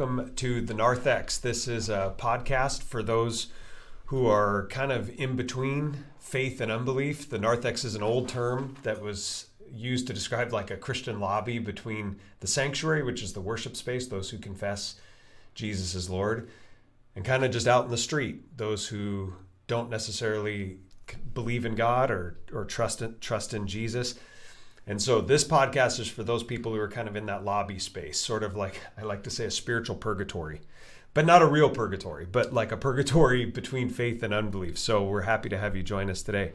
welcome to the Narthex. This is a podcast for those who are kind of in between faith and unbelief. The Narthex is an old term that was used to describe like a Christian lobby between the sanctuary, which is the worship space, those who confess Jesus as Lord, and kind of just out in the street, those who don't necessarily believe in God or trust in Jesus. And so this podcast is for those people who are kind of in that lobby space, sort of like, I like to say, a spiritual purgatory, but not a real purgatory, but like a purgatory between faith and unbelief. So we're happy to have you join us today.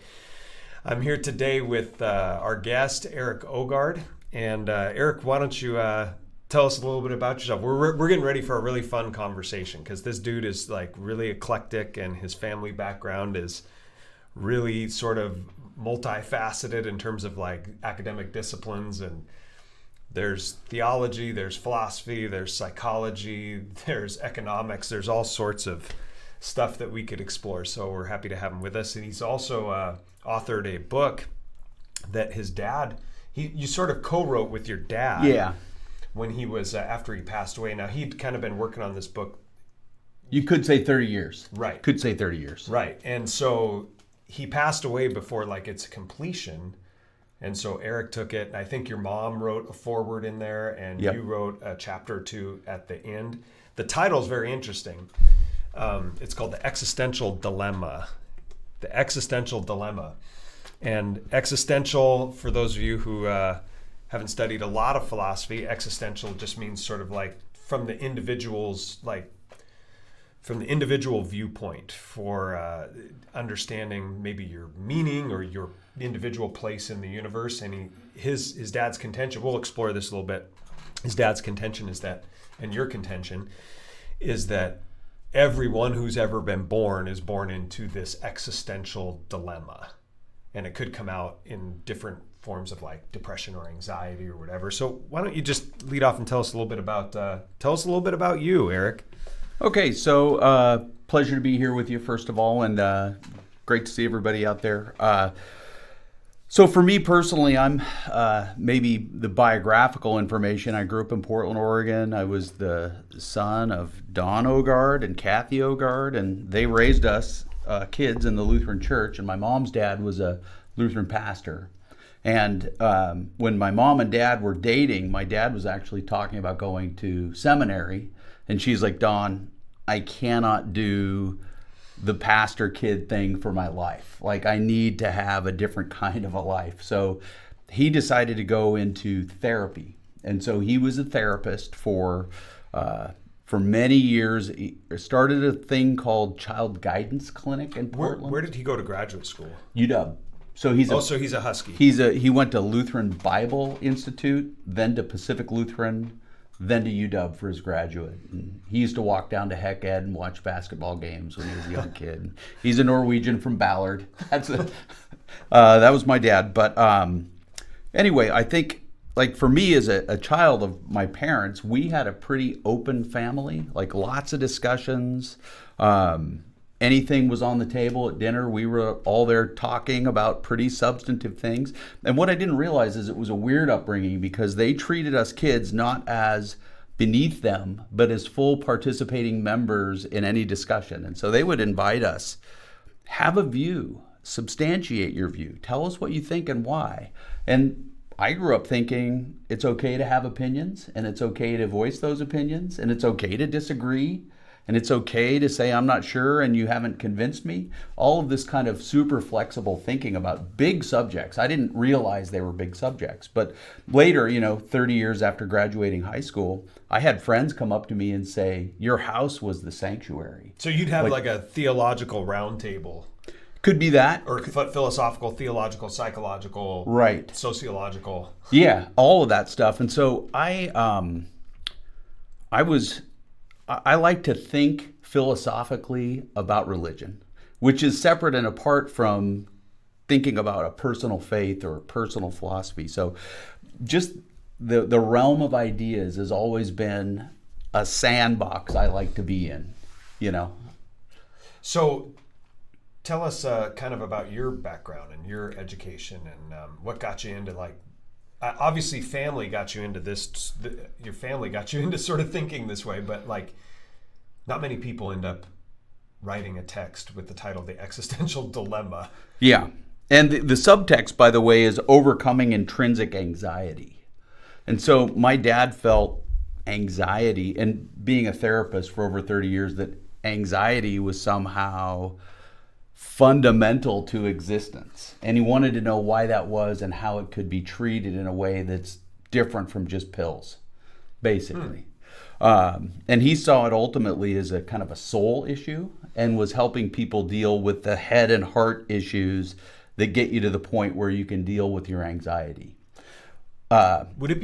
I'm here today with our guest, Erik Ogard. And Erik, why don't you tell us a little bit about yourself? We're getting ready for a really fun conversation because this dude is like really eclectic and his family background is really sort of multifaceted in terms of like academic disciplines, and there's theology, there's philosophy, there's psychology, there's economics, there's all sorts of stuff that we could explore. So we're happy to have him with us. And he's also authored a book that his dad, you sort of co-wrote with your dad. Yeah. When he was, after he passed away. Now he'd kind of been working on this book. You could say 30 years. Right. Could say 30 years. Right. And so he passed away before like its completion. And so Erik took it, and I think your mom wrote a foreword in there, and Yep. you wrote a chapter or two at the end. The title is very interesting. It's called The Existential Dilemma. The Existential Dilemma. And existential, for those of you who haven't studied a lot of philosophy, existential just means sort of like from the individual's, like from the individual viewpoint for understanding maybe your meaning or your individual place in the universe. And his dad's contention, we'll explore this a little bit. His dad's contention is that, and your contention is that everyone who's ever been born is born into this existential dilemma. And it could come out in different forms of like depression or anxiety or whatever. So why don't you just lead off and tell us a little bit about you, Erik? Okay, so pleasure to be here with you, first of all, and great to see everybody out there. So for me personally, I'm maybe the biographical information. I grew up in Portland, Oregon. I was the son of Don Ogard and Kathy Ogard, and they raised us kids in the Lutheran church, and my mom's dad was a Lutheran pastor. And when my mom and dad were dating, my dad was actually talking about going to seminary. And she's like, Don, I cannot do the pastor kid thing for my life. Like, I need to have a different kind of a life. So he decided to go into therapy. And so he was a therapist for many years. He started a thing called Child Guidance Clinic in Portland. Where did he go to graduate school? UW. So he's a Husky. He went to Lutheran Bible Institute, then to Pacific Lutheran, then to UW for his graduate. And he used to walk down to Heck Ed and watch basketball games when he was a young kid. He's a Norwegian from Ballard. That was my dad. But anyway, I think like for me as a child of my parents, we had a pretty open family, like lots of discussions. Anything was on the table at dinner. We were all there talking about pretty substantive things. And what I didn't realize is it was a weird upbringing because they treated us kids not as beneath them, but as full participating members in any discussion. And so they would invite us, have a view, substantiate your view, tell us what you think and why. And I grew up thinking it's okay to have opinions, and it's okay to voice those opinions, and it's okay to disagree. And it's okay to say, I'm not sure and you haven't convinced me. All of this kind of super flexible thinking about big subjects. I didn't realize they were big subjects. But later, 30 years after graduating high school, I had friends come up to me and say, your house was the sanctuary. So you'd have like a theological roundtable. Could be that. Or philosophical, theological, psychological, right, sociological. Yeah, all of that stuff. And so I like to think philosophically about religion, which is separate and apart from thinking about a personal faith or a personal philosophy. So just the realm of ideas has always been a sandbox I like to be in, So tell us kind of about your background and your education and what got you into like obviously family got you into this, your family got you into sort of thinking this way, but like not many people end up writing a text with the title The Existential Dilemma. Yeah. And the subtext, by the way, is overcoming intrinsic anxiety. And so my dad felt anxiety, and being a therapist for over 30 years, that anxiety was somehow fundamental to existence. And he wanted to know why that was and how it could be treated in a way that's different from just pills, basically. And he saw it ultimately as a kind of a soul issue, and was helping people deal with the head and heart issues that get you to the point where you can deal with your anxiety. Would it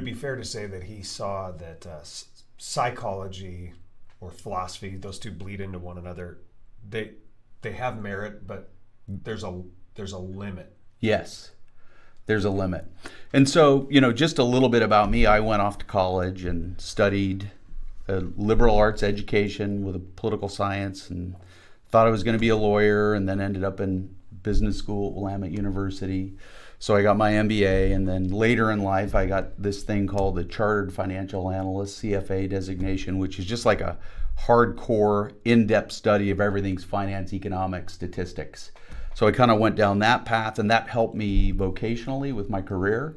be fair to say that he saw that psychology or philosophy, those two bleed into one another? They have merit, but there's a limit. Yes, there's a limit. And so, just a little bit about me. I went off to college and studied a liberal arts education with a political science, and thought I was going to be a lawyer, and then ended up in business school at Willamette University. So I got my MBA, and then later in life I got this thing called the Chartered Financial Analyst, CFA designation, which is just like a hardcore, in-depth study of everything's finance, economics, statistics. So I kind of went down that path, and that helped me vocationally with my career.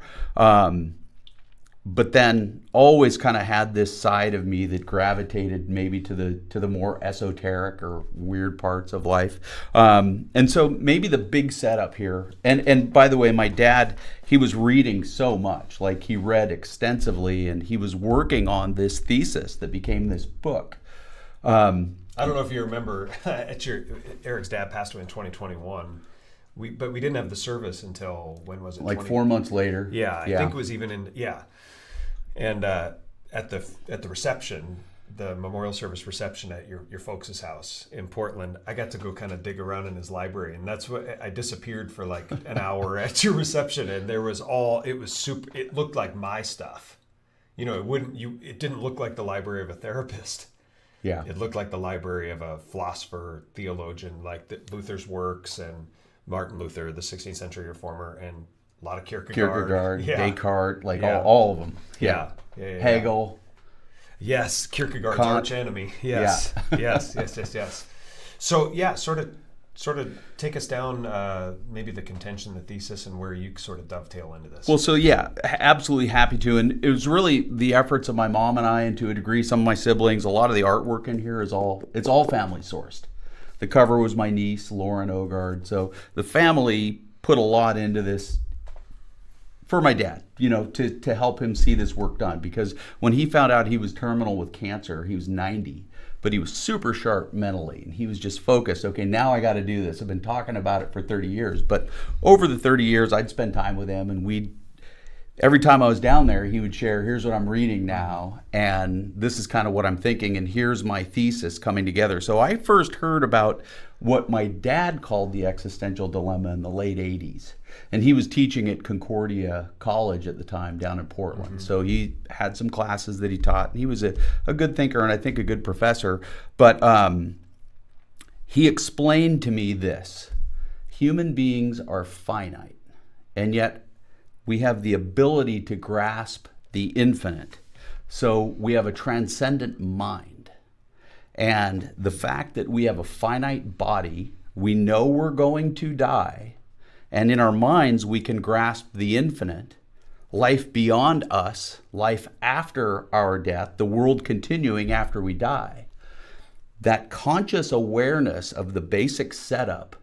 But then always kind of had this side of me that gravitated maybe to the more esoteric or weird parts of life. And so maybe the big setup here, and by the way, my dad, he was reading so much, like he read extensively, and he was working on this thesis that became this book. I don't know if you remember, Erik's dad passed away in 2021. But we didn't have the service until, when was it? Like 4 months later. Yeah, I think it was even in, yeah. And at the reception, the memorial service reception at your folks' house in Portland, I got to go kind of dig around in his library, and that's what I disappeared for like an hour at your reception, and it was super. It looked like my stuff, it didn't look like the library of a therapist. Yeah, it looked like the library of a philosopher, theologian, like Luther's works and Martin Luther, the 16th century reformer, and a lot of Kierkegaard, Descartes, all of them. Yeah. Hegel. Yes, Kierkegaard's Kant. arch enemy. Yes, yes. So sort of take us down maybe the contention, the thesis, and where you sort of dovetail into this. Well, so yeah, absolutely happy to. And it was really the efforts of my mom and I, and to a degree some of my siblings. A lot of the artwork in here it's all family sourced. The cover was my niece, Erik Ogard. So the family put a lot into this for my dad, to help him see this work done. Because when he found out he was terminal with cancer, he was 90, but he was super sharp mentally, and he was just focused. Okay, now I got to do this. I've been talking about it for 30 years, but over the 30 years, I'd spend time with him, and every time I was down there, he would share, here's what I'm reading now, and this is kind of what I'm thinking, and here's my thesis coming together. So I first heard about what my dad called the existential dilemma in the late 80s. And he was teaching at Concordia College at the time down in Portland. Mm-hmm. So he had some classes that he taught, and he was a good thinker, and I think a good professor. But he explained to me this: human beings are finite, and yet we have the ability to grasp the infinite. So we have a transcendent mind. And the fact that we have a finite body, we know we're going to die, and in our minds we can grasp the infinite, life beyond us, life after our death, the world continuing after we die. That conscious awareness of the basic setup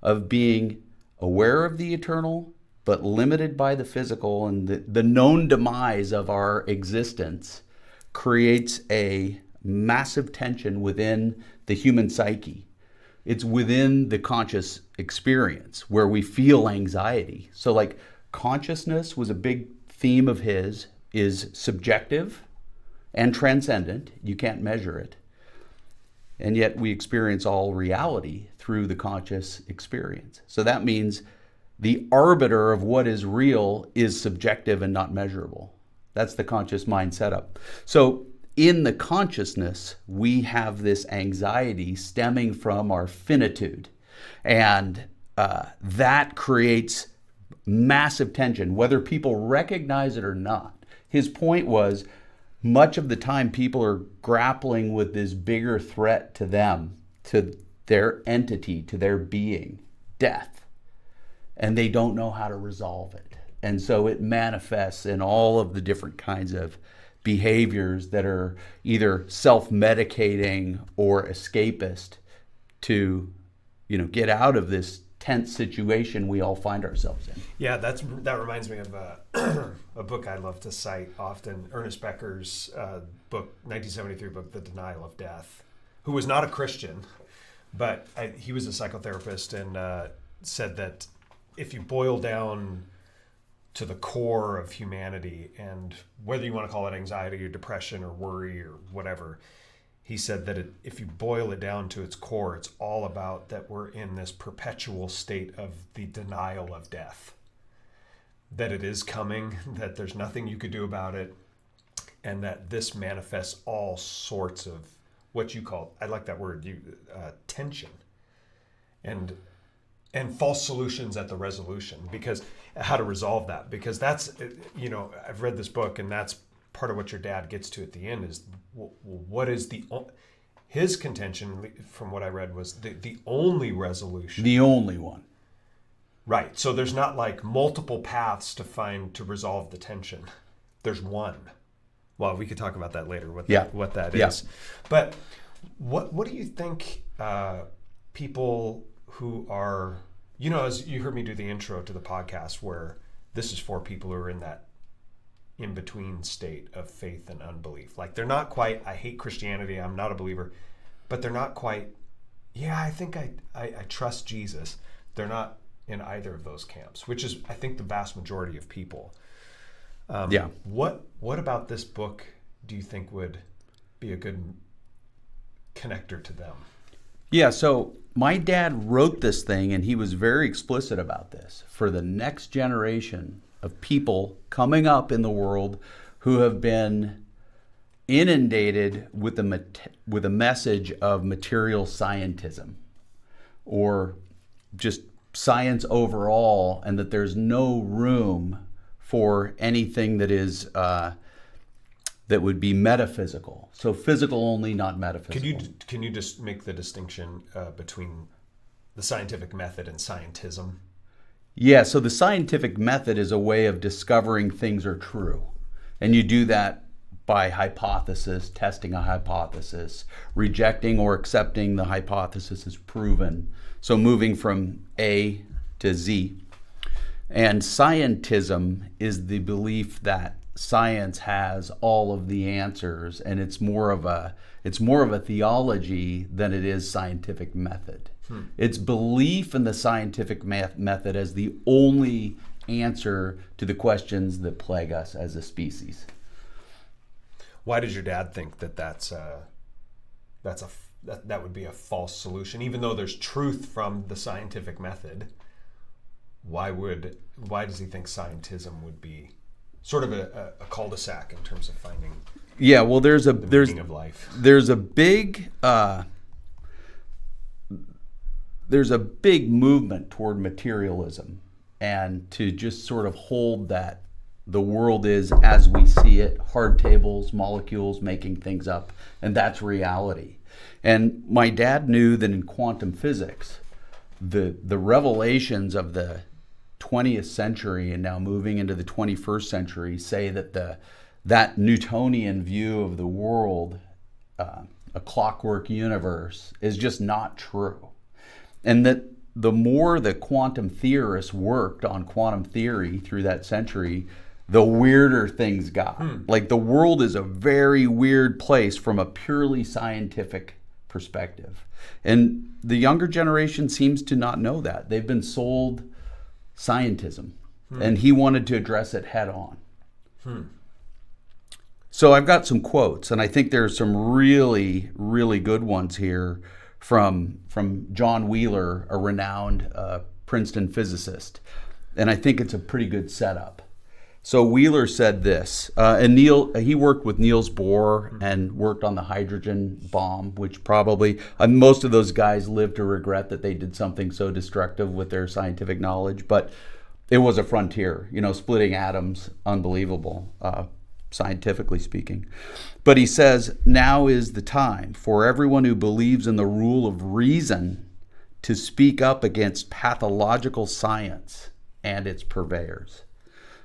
of being aware of the eternal, but limited by the physical, and the known demise of our existence creates a massive tension within the human psyche. It's within the conscious experience where we feel anxiety. So like consciousness was a big theme of his, is subjective and transcendent. You can't measure it. And yet we experience all reality through the conscious experience. So that means the arbiter of what is real is subjective and not measurable. That's the conscious mind setup. So in the consciousness, we have this anxiety stemming from our finitude. And that creates massive tension, whether people recognize it or not. His point was, much of the time people are grappling with this bigger threat to them, to their entity, to their being, death, and they don't know how to resolve it. And so it manifests in all of the different kinds of behaviors that are either self-medicating or escapist to, get out of this tense situation we all find ourselves in. Yeah, that reminds me of a book I love to cite often, Ernest Becker's book, 1973 book, The Denial of Death, who was not a Christian, but he was a psychotherapist and said that if you boil down to the core of humanity, and whether you want to call it anxiety or depression or worry or whatever, he said that if you boil it down to its core, it's all about that we're in this perpetual state of the denial of death, that it is coming, that there's nothing you could do about it, and that this manifests all sorts of what you call, I like that word, tension and false solutions at the resolution, because how to resolve that, because that's, I've read this book, and that's part of what your dad gets to at the end is what is his contention, from what I read, was the only resolution. The only one. Right. So there's not like multiple paths to resolve the tension. There's one. Well, we could talk about that later, what that is. But what do you think people who are, as you heard me do the intro to the podcast, where this is for people who are in that in-between state of faith and unbelief. Like, they're not quite, I hate Christianity, I'm not a believer, but they're not quite, I think I trust Jesus. They're not in either of those camps, which is, I think, the vast majority of people. What about this book do you think would be a good connector to them? Yeah, so my dad wrote this thing, and he was very explicit about this. For the next generation of people coming up in the world who have been inundated with a message of material scientism, or just science overall, and that there's no room for anything that is that would be metaphysical. So physical only, not metaphysical. Can you just make the distinction between the scientific method and scientism? Yeah, so the scientific method is a way of discovering things are true. And you do that by hypothesis, testing a hypothesis, rejecting or accepting the hypothesis as proven. So moving from A to Z. And scientism is the belief that science has all of the answers, and it's more of a theology than it is scientific method. It's belief in the scientific method as the only answer to the questions that plague us as a species. Why does your dad think that would be a false solution, even though there's truth from the scientific method? Why does he think scientism would be sort of a cul-de-sac in terms of finding there's meaning of life? There's a big movement toward materialism, and to just sort of hold that the world is as we see it, hard tables, molecules making things up, and that's reality. And my dad knew that in quantum physics, the revelations of the 20th century and now moving into the 21st century say that that Newtonian view of the world, a clockwork universe, is just not true. And that the more the quantum theorists worked on quantum theory through that century, the weirder things got. Like, the world is a very weird place from a purely scientific perspective. And the younger generation seems to not know that. They've been sold scientism, and he wanted to address it head on. So I've got some quotes, and I think there's some really, really good ones here from John Wheeler, a renowned Princeton physicist. And I think it's a pretty good setup. So Wheeler said this, and he worked with Niels Bohr and worked on the hydrogen bomb, which probably, most of those guys live to regret that they did something so destructive with their scientific knowledge. But It was a frontier, splitting atoms, unbelievable, scientifically speaking. But he says, now is the time for everyone who believes in the rule of reason to speak up against pathological science and its purveyors.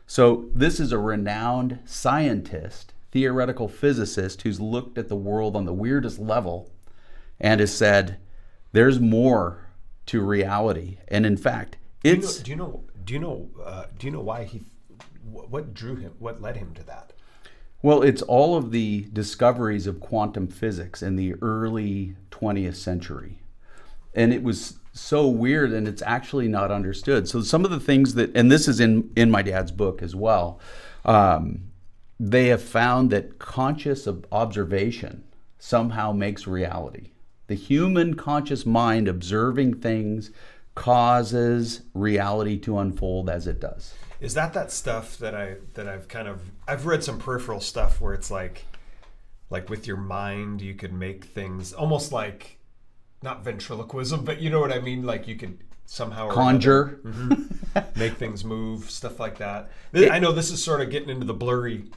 So this is a renowned scientist, theoretical physicist, who's looked at the world on the weirdest level and has said, there's more to reality. And in fact, it's... Do you know why what drew him, what led him to that? Well, it's all of the discoveries of quantum physics in the early 20th century. And it was so weird, and it's actually not understood. So some of the things that, and this is in my dad's book as well, they have found that conscious observation somehow makes reality. The human conscious mind observing things causes reality to unfold as it does. Is that stuff that I've read some peripheral stuff where it's like with your mind you could make things almost like, not ventriloquism, but you know what I mean? Like you could somehow conjure, make things move, stuff like that. I know this is sort of getting into the blurry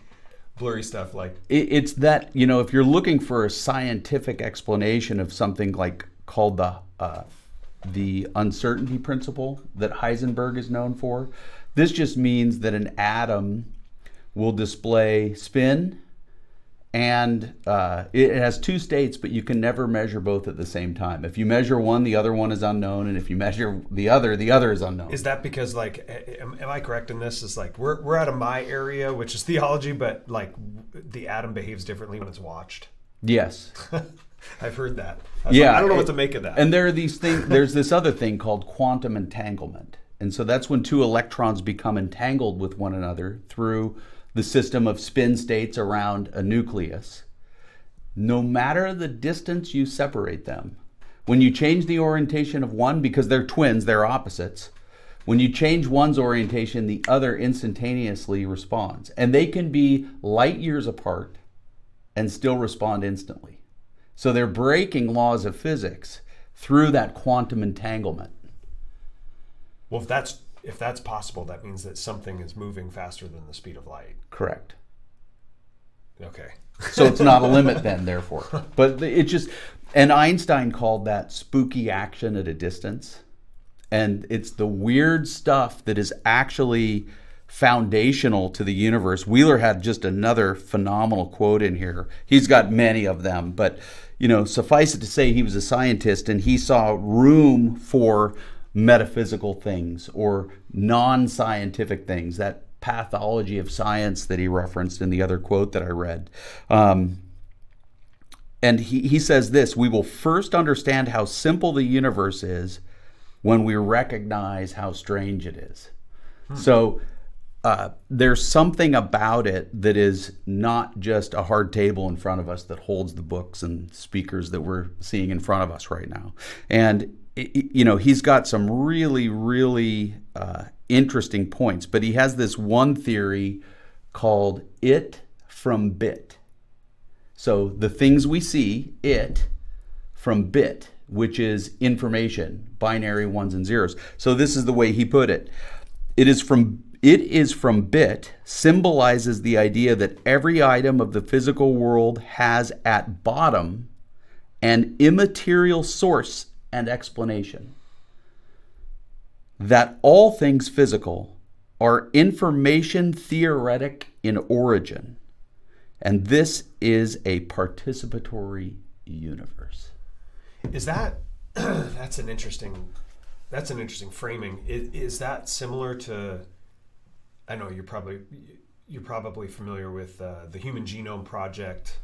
stuff. Like it's that, if you're looking for a scientific explanation of something like called the uncertainty principle that Heisenberg is known for, this just means that an atom will display spin, and it has two states, but you can never measure both at the same time. If you measure one, the other one is unknown, and if you measure the other is unknown. Is that because, like, am I correct in this? Is like we're out of my area, which is theology, but like the atom behaves differently when it's watched? Yes. I've heard that. I don't know what to make of that. And there are these things. There's this other thing called quantum entanglement, and so that's when two electrons become entangled with one another through the system of spin states around a nucleus. No matter the distance you separate them, when you change the orientation of one, because they're twins, they're opposites, when you change one's orientation, the other instantaneously responds. And they can be light years apart and still respond instantly. So they're breaking laws of physics through that quantum entanglement. Well, if that's possible, that means that something is moving faster than the speed of light. Correct. Okay. So it's not a limit then, therefore. But it just, and Einstein called that spooky action at a distance. And it's the weird stuff that is actually foundational to the universe. Wheeler had just another phenomenal quote in here. He's got many of them, but suffice it to say he was a scientist and he saw room for metaphysical things or non-scientific things, that pathology of science that he referenced in the other quote that I read. And he says this: we will first understand how simple the universe is when we recognize how strange it is. So there's something about it that is not just a hard table in front of us that holds the books and speakers that we're seeing in front of us right now. And he's got some really, really interesting points, but he has this one theory called it from bit. So the things we see, it from bit, which is information, binary ones and zeros. So this is the way he put it. It is from bit symbolizes the idea that every item of the physical world has at bottom an immaterial source and explanation. That all things physical are information theoretic in origin, and this is a participatory universe. Is that that's an interesting framing. Is that similar to? I know you're probably familiar with the Human Genome Project,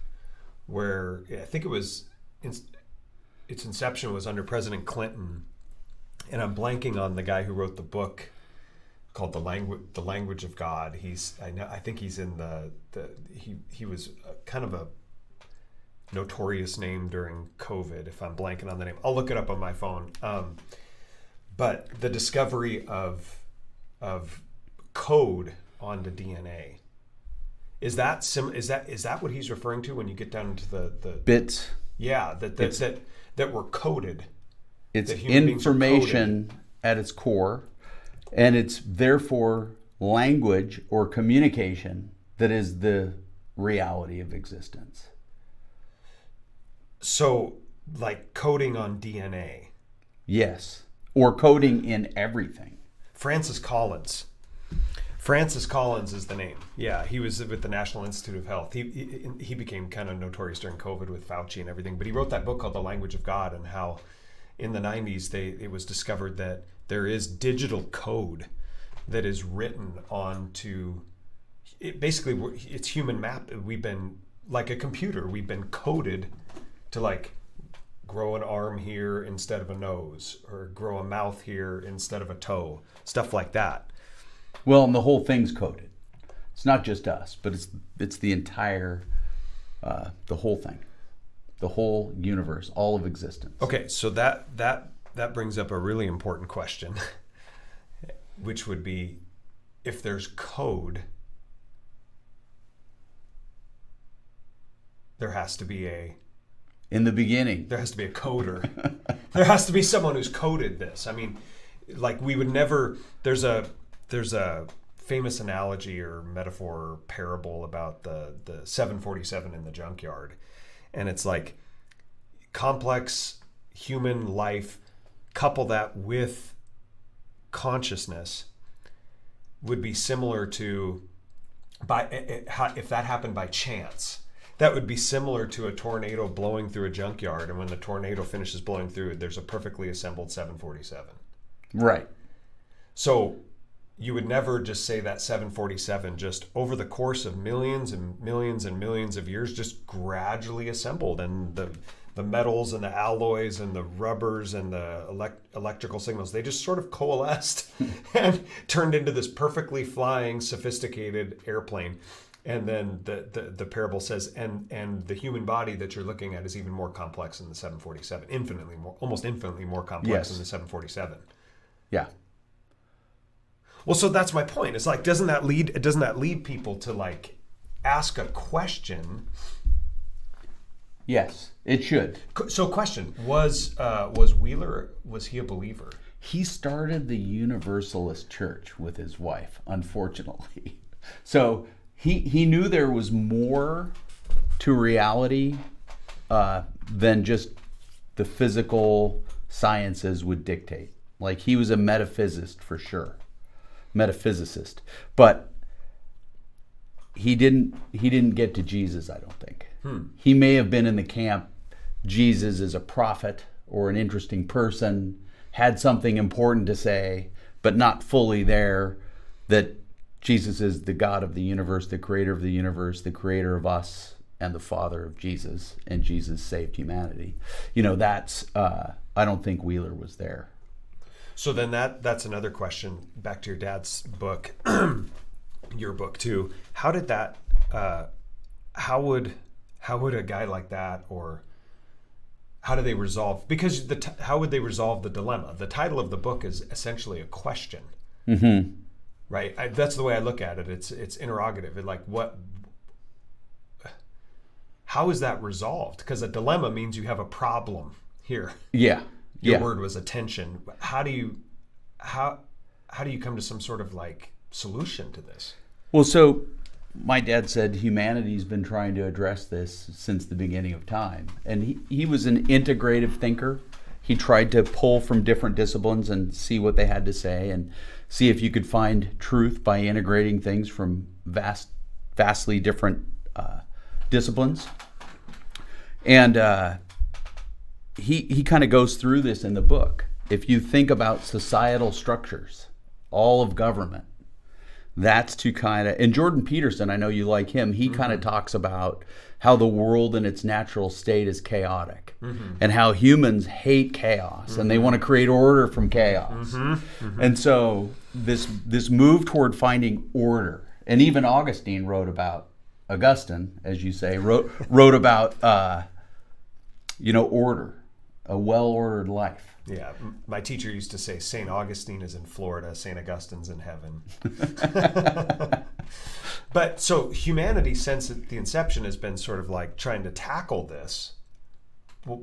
where I think it was. Its inception was under President Clinton, and I'm blanking on the guy who wrote the book called The Language of God. I think he's in he was kind of a notorious name during COVID, if I'm blanking on the name. I'll look it up on my phone. But the discovery of code onto DNA, is that what he's referring to when you get down into the bits? Yeah, that were coded. It's information at its core, And it's therefore language or communication that is the reality of existence. So, like coding on DNA. Yes. Or coding in everything. Francis Collins. Francis Collins is the name. Yeah, he was with the National Institute of Health. He became kind of notorious during COVID with Fauci and everything. But he wrote that book called The Language of God, and how in the 90s it was discovered that there is digital code that is written onto it. Basically, it's human map. We've been like a computer. We've been coded to like grow an arm here instead of a nose, or grow a mouth here instead of a toe, stuff like that. Well, and the whole thing's coded. It's not just us, but it's the entire, the whole thing, the whole universe, all of existence. Okay, so that brings up a really important question, which would be, if there's code, there has to be a in the beginning. There has to be a coder. There has to be someone who's coded this. I mean, like we would never. There's a famous analogy or metaphor or parable about the 747 in the junkyard, and it's like complex human life. Couple that with consciousness would be similar to if that happened by chance. That would be similar to a tornado blowing through a junkyard, and when the tornado finishes blowing through, there's a perfectly assembled 747. Right. So you would never just say that 747 just over the course of millions and millions and millions of years just gradually assembled, and the metals and the alloys and the rubbers and the electrical signals, they just sort of coalesced and turned into this perfectly flying, sophisticated airplane. And then the parable says, and the human body that you're looking at is even more complex than the 747, infinitely more, almost infinitely more complex than the 747. Yeah. Well, so that's my point. It's like, doesn't that lead people to like ask a question? Yes, it should. So, question: Was Wheeler? Was he a believer? He started the Universalist Church with his wife, unfortunately. So he knew there was more to reality than just the physical sciences would dictate. Like, he was a metaphysicist for sure, but he didn't get to Jesus, I don't think. He may have been in the camp, Jesus is a prophet or an interesting person, had something important to say, but not fully there, that Jesus is the God of the universe, the creator of the universe, the creator of us, and the father of Jesus, and Jesus saved humanity. You know, that's, I don't think Wheeler was there. So then that's another question, back to your dad's book, your book too. How did that, how would a guy like that, or how do they resolve, because how would they resolve the dilemma? The title of the book is essentially a question. Mm-hmm. Right? That's the way I look at it. It's interrogative. How is that resolved? Because a dilemma means you have a problem here. Yeah. Your word was attention. How do you come to some sort of like solution to this? Well, so my dad said humanity's been trying to address this since the beginning of time. And he was an integrative thinker. He tried to pull from different disciplines and see what they had to say, and see if you could find truth by integrating things from vastly different disciplines. And he kind of goes through this in the book. If you think about societal structures, all of government, that's to kind of, and Jordan Peterson, I know you like him, he kind of talks about how the world in its natural state is chaotic, and how humans hate chaos, and they want to create order from chaos. And so this move toward finding order, and even Augustine wrote about, Augustine, as you say, wrote about order, a well-ordered life. Yeah, my teacher used to say St. Augustine is in Florida, St. Augustine's in heaven. But so humanity, since the inception, has been sort of like trying to tackle this. Well,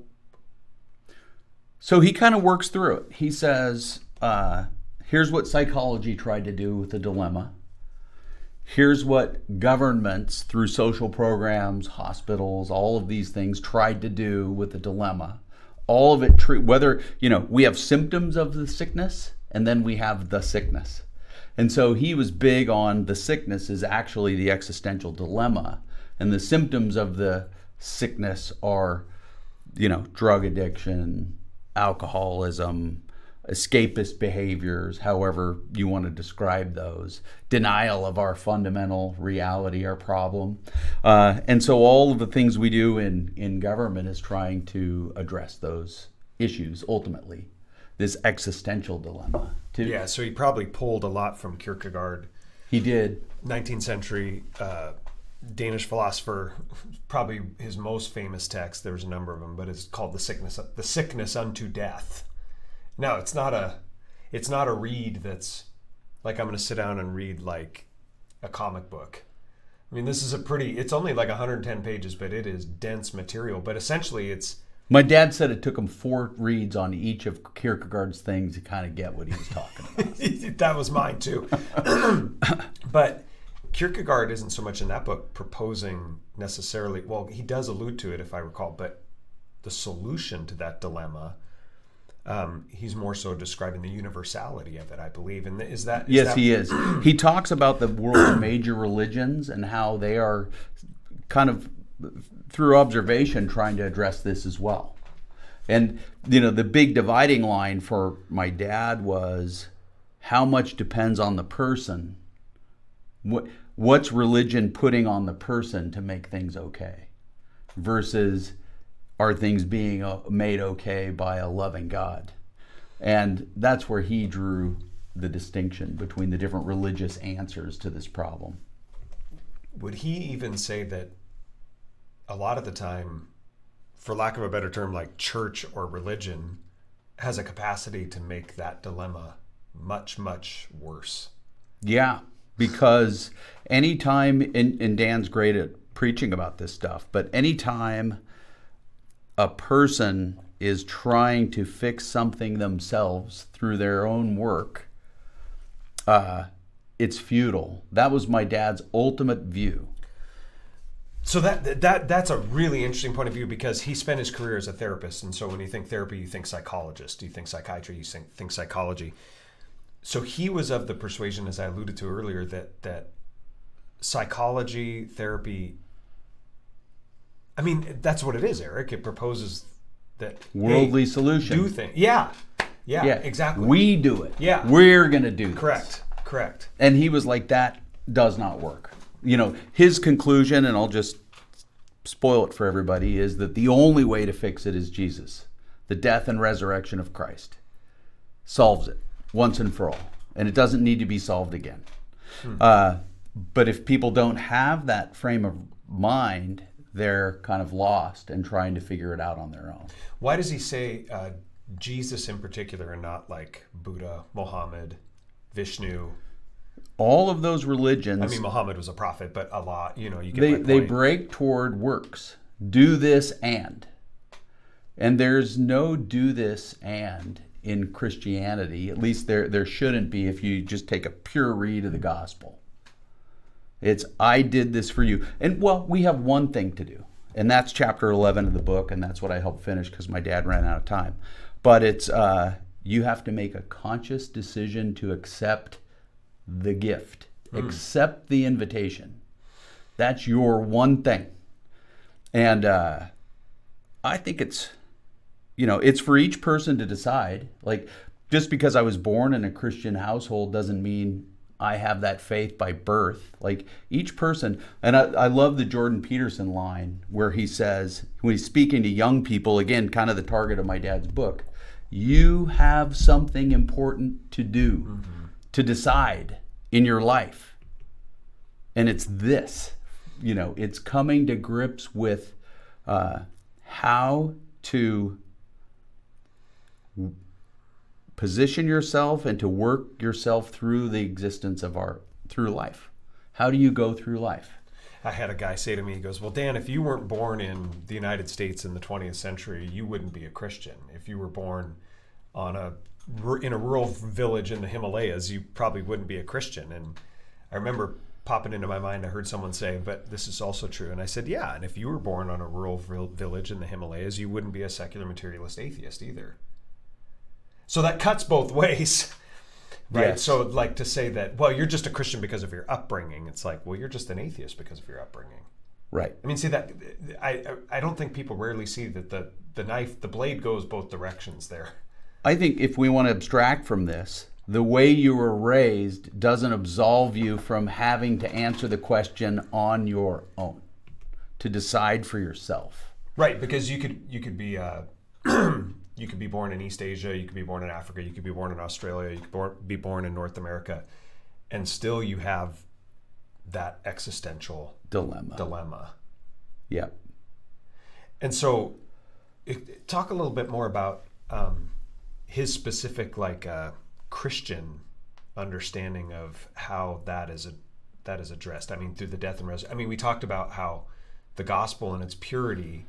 so he kind of works through it. He says, here's what psychology tried to do with the dilemma. Here's what governments, through social programs, hospitals, all of these things tried to do with the dilemma. All of it, whether, we have symptoms of the sickness, and then we have the sickness. And so he was big on the sickness is actually the existential dilemma. And the symptoms of the sickness are, drug addiction, alcoholism, escapist behaviors, however you want to describe those, denial of our fundamental reality, our problem. And so all of the things we do in government is trying to address those issues ultimately. This existential dilemma. Yeah, so he probably pulled a lot from Kierkegaard. He did. 19th century Danish philosopher, probably his most famous text. There's a number of them, but it's called The Sickness Unto Death. No, it's not a read that's like I'm going to sit down and read like a comic book. I mean, this is it's only like 110 pages, but it is dense material. But essentially it's... My dad said it took him 4 reads on each of Kierkegaard's things to kind of get what he was talking about. That was mine too. But Kierkegaard isn't so much in that book proposing necessarily, well, he does allude to it if I recall, but the solution to that dilemma, he's more so describing the universality of it, I believe. And he is. He talks about the world's major religions and how they are kind of, through observation, trying to address this as well. And, the big dividing line for my dad was how much depends on the person. What's religion putting on the person to make things okay versus are things being made okay by a loving God? And that's where he drew the distinction between the different religious answers to this problem. Would he even say that a lot of the time, for lack of a better term, like church or religion has a capacity to make that dilemma much, much worse? Yeah, because anytime, and Dan's great at preaching about this stuff, but anytime a person is trying to fix something themselves through their own work, it's futile. That was my dad's ultimate view. So that's a really interesting point of view, because he spent his career as a therapist, and so when you think therapy, you think psychologist. You think psychiatry, you think psychology. So he was of the persuasion, as I alluded to earlier, that psychology, therapy, I mean, that's what it is, Eric. It proposes that worldly solution. Do things. Yeah, exactly. We do it. Yeah. We're going to do this. Correct. And he was like, that does not work. His conclusion, and I'll just spoil it for everybody, is that the only way to fix it is Jesus. The death and resurrection of Christ solves it once and for all. And it doesn't need to be solved again. But if people don't have that frame of mind, they're kind of lost and trying to figure it out on their own. Why does he say Jesus in particular and not like Buddha, Muhammad, Vishnu? All of those religions... I mean, Muhammad was a prophet, but Allah, you get my point. They break toward works. Do this and. And there's no do this and in Christianity. At least there shouldn't be if you just take a pure read of the gospel. It's, I did this for you. And, well, we have one thing to do. And that's chapter 11 of the book, and that's what I helped finish because my dad ran out of time. But it's, you have to make a conscious decision to accept the gift. Accept the invitation. That's your one thing. And I think it's, it's for each person to decide. Like, just because I was born in a Christian household doesn't mean I have that faith by birth. Like, each person, and I love the Jordan Peterson line where he says, when he's speaking to young people, again, kind of the target of my dad's book, you have something important to do, to decide in your life. And it's this, it's coming to grips with how to position yourself and to work yourself through the existence of through life. How do you go through life? I had a guy say to me, he goes, well, Dan, if you weren't born in the United States in the 20th century, you wouldn't be a Christian. If you were born on a in a rural village in the Himalayas, you probably wouldn't be a Christian. And I remember popping into my mind, I heard someone say, but this is also true. And I said, yeah, and if you were born on a rural village in the Himalayas, you wouldn't be a secular materialist atheist either. So that cuts both ways, right? Yes. So like to say that, well, you're just a Christian because of your upbringing. It's like, well, you're just an atheist because of your upbringing. Right. I mean, see that, I don't think people rarely see that the blade goes both directions there. I think if we want to abstract from this, the way you were raised doesn't absolve you from having to answer the question on your own, to decide for yourself. Right, because you could be you could be born in East Asia, you could be born in Africa, you could be born in Australia, you could be born in North America, and still you have that existential dilemma. Yeah. And so, talk a little bit more about his specific Christian understanding of how that is addressed. I mean, through the death and resurrection. I mean, we talked about how the gospel and its purity,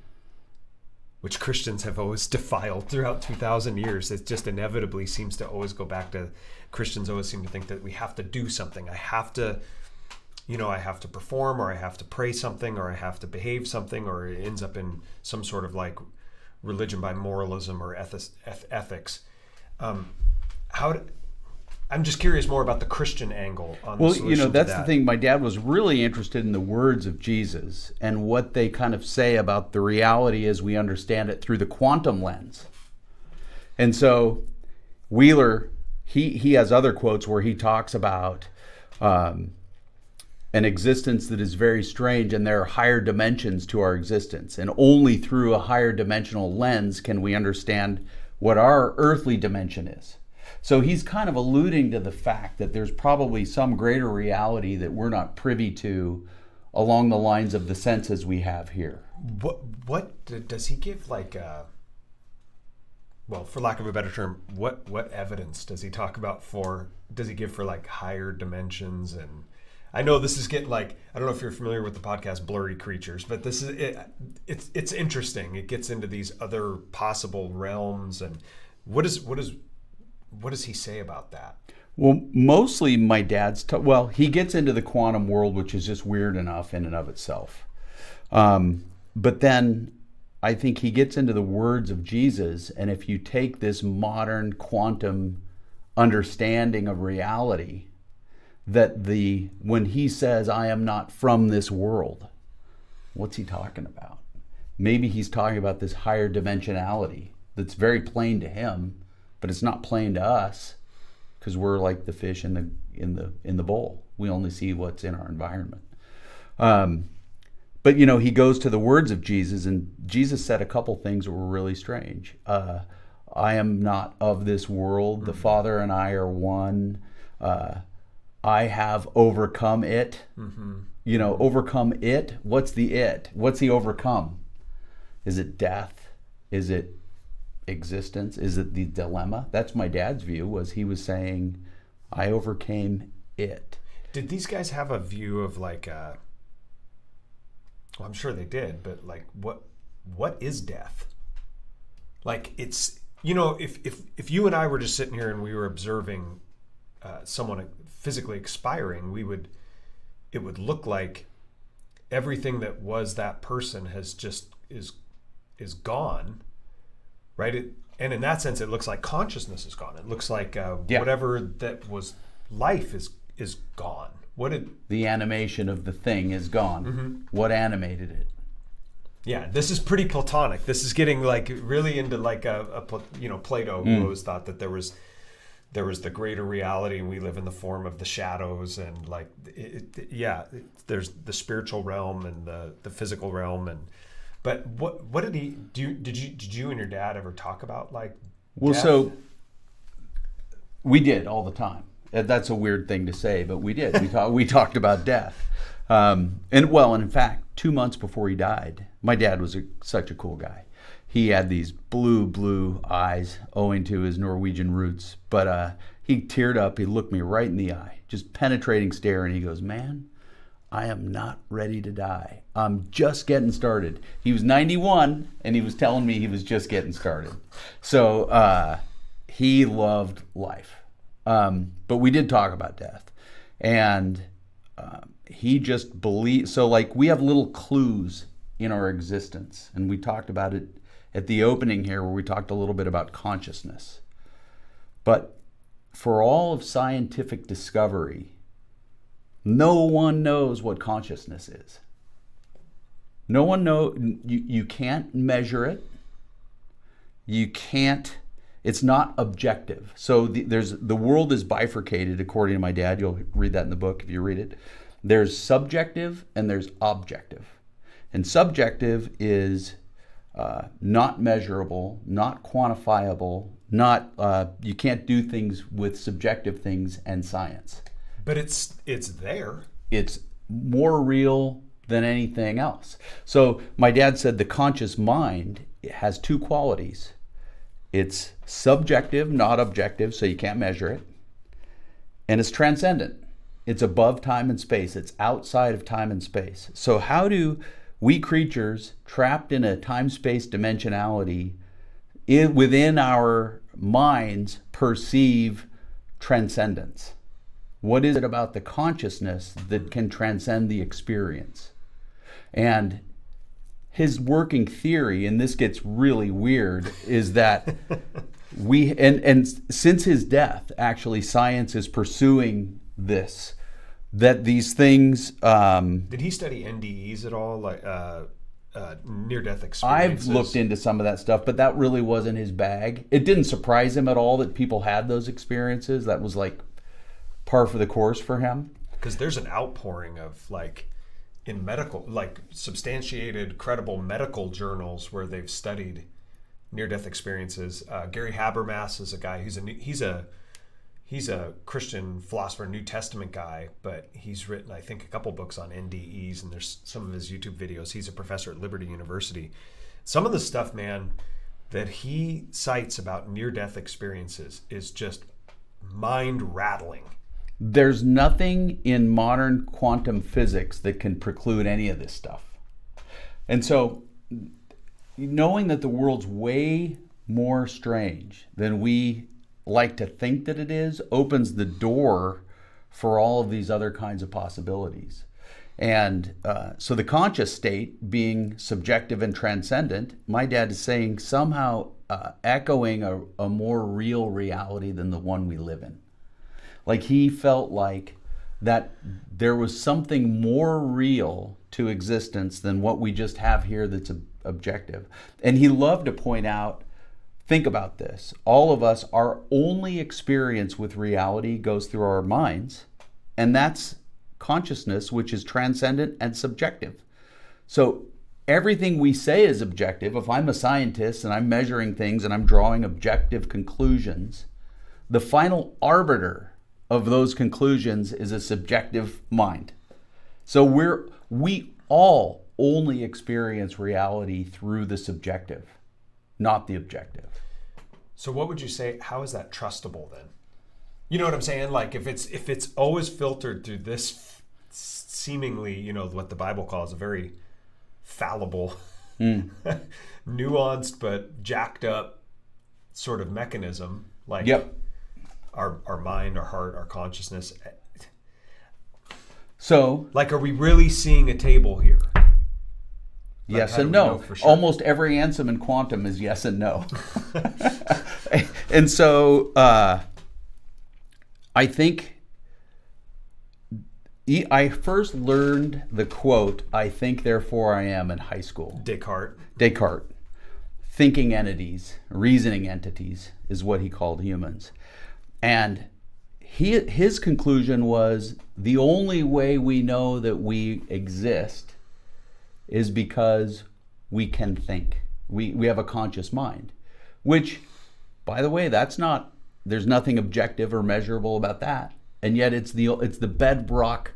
which Christians have always defiled throughout 2,000 years, it just inevitably seems to always go back to, Christians always seem to think that we have to do something. I have to perform, or I have to pray something, or I have to behave something, or it ends up in some sort of like religion by moralism or ethics. I'm just curious more about the Christian angle on the solution that's to that. the thing. My dad was really interested in the words of Jesus and what they kind of say about the reality as we understand it through the quantum lens. And so Wheeler, he has other quotes where he talks about an existence that is very strange, and there are higher dimensions to our existence. And only through a higher dimensional lens can we understand what our earthly dimension is. So he's kind of alluding to the fact that there's probably some greater reality that we're not privy to along the lines of the senses we have here. What does he give, well, for lack of a better term, what evidence does he talk about does he give for like higher dimensions? And I know this is getting I don't know if you're familiar with the podcast Blurry Creatures, but this is it's interesting. It gets into these other possible realms, and what does he say about that? Well, mostly my dad's he gets into the quantum world, which is just weird enough in and of itself. But then I think he gets into the words of Jesus, and if you take this modern quantum understanding of reality, that when he says, I am not from this world, what's he talking about? Maybe he's talking about this higher dimensionality that's very plain to him, but it's not plain to us because we're like the fish in the bowl. We only see what's in our environment. But he goes to the words of Jesus, and Jesus said a couple things that were really strange. I am not of this world. The Father and I are one. I have overcome it. Mm-hmm. Overcome it. What's the it? What's he overcome? Is it death? Is it existence? Is it the dilemma? That's my dad's view, was he was saying, I overcame it. Did these guys have a view of well, I'm sure they did, but what is death? It's, if you and I were just sitting here and we were observing someone physically expiring, it would look like everything that was that person is gone, right? And in that sense, it looks like consciousness is gone. It looks like whatever that was life is gone. The animation of the thing is gone. Mm-hmm. What animated it? Yeah, this is pretty Platonic. This is getting really into Plato, who always thought that there was the greater reality, and we live in the form of the shadows, and there's the spiritual realm and the physical realm, but what did he do? Did you and your dad ever talk about death? So we did all the time. That's a weird thing to say, but we did. We talked about death, and in fact, 2 months before he died, my dad was such a cool guy. He had these blue eyes owing to his Norwegian roots, but he teared up. He looked me right in the eye, just penetrating stare, and he goes, "Man, I am not ready to die. I'm just getting started." He was 91, and he was telling me he was just getting started. So he loved life. But we did talk about death. And he just believed, so like we have little clues in our existence. And we talked about it at the opening here where we talked a little bit about consciousness. But for all of scientific discovery, no one knows what consciousness is. No one knows. You can't measure it. You can't. It's not objective. So the world is bifurcated, according to my dad. You'll read that in the book if you read it. There's subjective and there's objective. And subjective is not measurable, not quantifiable, not you can't do things with subjective things and science. But it's there. It's more real than anything else. So my dad said the conscious mind has two qualities. It's subjective, not objective, so you can't measure it. And it's transcendent. It's above time and space. It's outside of time and space. So how do we creatures trapped in a time-space dimensionality within our minds perceive transcendence? What is it about the consciousness that can transcend the experience? And his working theory, and this gets really weird, is that and since his death, actually, science is pursuing this, that these things... Did he study NDEs at all, like near-death experiences? I've looked into some of that stuff, but that really wasn't his bag. It didn't surprise him at all that people had those experiences. That was like par for the course for him. Because there's an outpouring of in medical, substantiated, credible medical journals where they've studied near-death experiences. Gary Habermas is a guy he's a Christian philosopher, New Testament guy, but he's written, I think, a couple books on NDEs, and there's some of his YouTube videos. He's a professor at Liberty University. Some of the stuff, man, that he cites about near-death experiences is just mind-rattling. There's nothing in modern quantum physics that can preclude any of this stuff. And so, knowing that the world's way more strange than we like to think that it is opens the door for all of these other kinds of possibilities. And so the conscious state being subjective and transcendent, my dad is saying somehow echoing a more real reality than the one we live in. Like he felt like that there was something more real to existence than what we just have here that's objective. And he loved to point out, think about this. All of us, our only experience with reality goes through our minds, and that's consciousness, which is transcendent and subjective. So everything we say is objective. If I'm a scientist and I'm measuring things and I'm drawing objective conclusions, the final arbiter of those conclusions is a subjective mind. So we all only experience reality through the subjective, not the objective. So what would you say, how is that trustable then? You know what I'm saying? Like if it's always filtered through this seemingly, what the Bible calls a very fallible, nuanced but jacked up sort of mechanism, like yep. Our mind, our heart, our consciousness. So, are we really seeing a table here? Yes and no. Sure? Almost every answer in quantum is yes and no. And so I think I first learned the quote, "I think, therefore I am," in high school. Descartes. Thinking entities, reasoning entities is what he called humans. And his conclusion was the only way we know that we exist is because we can think. We have a conscious mind, which, by the way, there's nothing objective or measurable about that. And yet it's the bedrock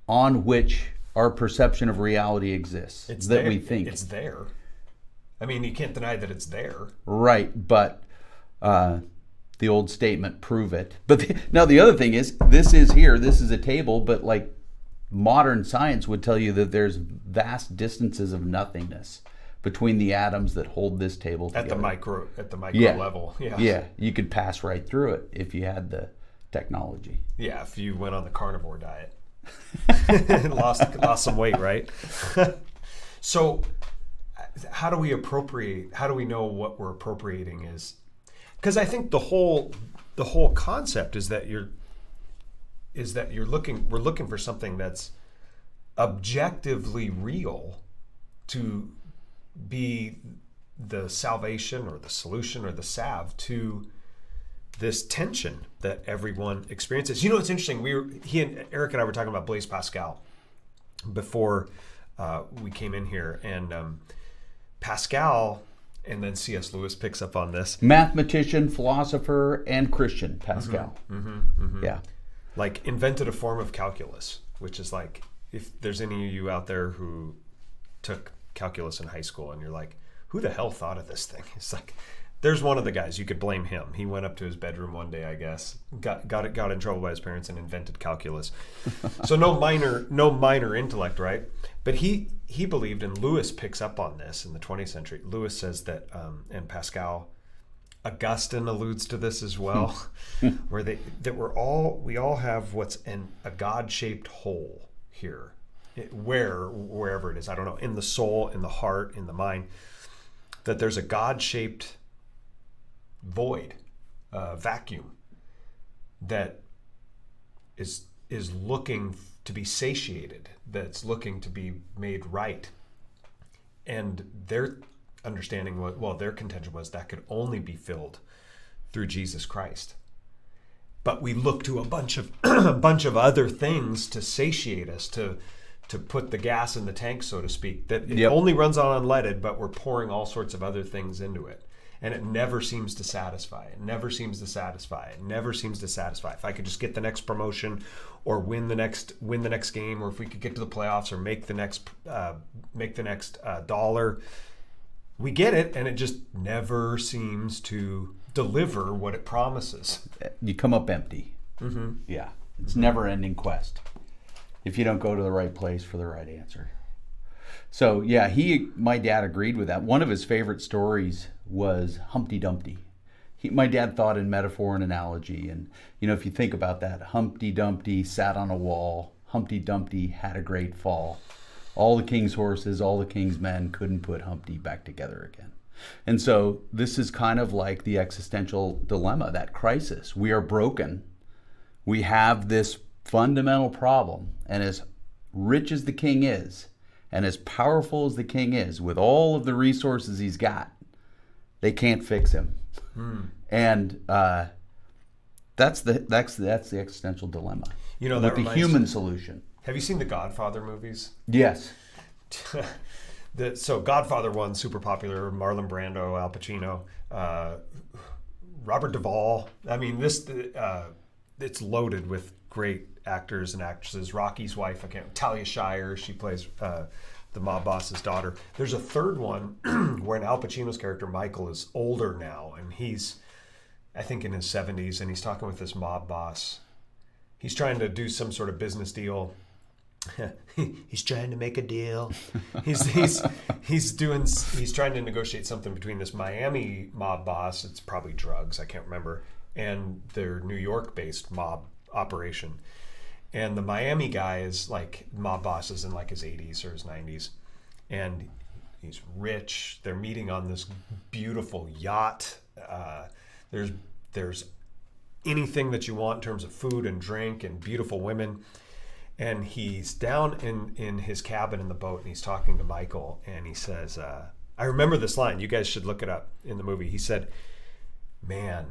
on which our perception of reality exists. We think. It's there. I mean, you can't deny that it's there. Right, but the old statement, prove it. But now the other thing is, this is a table, but modern science would tell you that there's vast distances of nothingness between the atoms that hold this table together. At the micro Yeah. level. Yeah. Yeah, you could pass right through it if you had the technology. Yeah, if you went on the carnivore diet. lost some weight, right? So how do we know what we're appropriating is? Because I think the whole concept is that we're looking for something that's objectively real to be the salvation or the solution or the salve to this tension that everyone experiences. You know, it's interesting. He and Eric and I were talking about Blaise Pascal before we came in here, and Pascal, and then C.S. Lewis picks up on this. Mathematician, philosopher, and Christian, Pascal. Yeah. Like invented a form of calculus, which is like, if there's any of you out there who took calculus in high school and you're like, who the hell thought of this thing? It's like, there's one of the guys, you could blame him. He went up to his bedroom one day, I guess, got in trouble by his parents and invented calculus. So no minor intellect, right? But he believed, and Lewis picks up on this in the 20th century. Lewis says that, and Pascal, Augustine alludes to this as well, where we all have what's in a God-shaped hole here, wherever it is, I don't know, in the soul, in the heart, in the mind, that there's a God-shaped void, vacuum that is looking to be satiated, that's looking to be made right. And their understanding their contention was that could only be filled through Jesus Christ. But we look to a bunch of other things to satiate us, to put the gas in the tank, so to speak, that it only runs on unleaded, but we're pouring all sorts of other things into it. And it never seems to satisfy. It never seems to satisfy. It never seems to satisfy. If I could just get the next promotion, or win the next game, or if we could get to the playoffs, or make the next dollar, we get it, and it just never seems to deliver what it promises. You come up empty. Yeah, it's never-ending quest if you don't go to the right place for the right answer. So yeah, my dad agreed with that. One of his favorite stories was Humpty Dumpty. My dad thought in metaphor and analogy, and if you think about that, Humpty Dumpty sat on a wall. Humpty Dumpty had a great fall. All the king's horses, all the king's men couldn't put Humpty back together again. And so this is kind of like the existential dilemma, that crisis. We are broken. We have this fundamental problem, and as rich as the king is, and as powerful as the king is, with all of the resources he's got, they can't fix him. And that's the existential dilemma. With the human solution. Have you seen the Godfather movies? Yes. So Godfather 1, super popular. Marlon Brando, Al Pacino, Robert Duvall. I mean, it's loaded with great actors and actresses. Rocky's wife, Talia Shire, she plays the mob boss's daughter. There's a third one where Al Pacino's character, Michael, is older now, and he's, I think, in his 70s, and he's talking with this mob boss. He's trying to do some sort of business deal. He's trying to make a deal. He's trying to negotiate something between this Miami mob boss, it's probably drugs, I can't remember, and their New York-based mob operation. And the Miami guy is like, mob boss is in like his 80s or his 90s, and he's rich. They're meeting on this beautiful yacht. There's anything that you want in terms of food and drink and beautiful women. And he's down in his cabin in the boat, and he's talking to Michael, and he says, I remember this line, you guys should look it up in the movie. He said, man,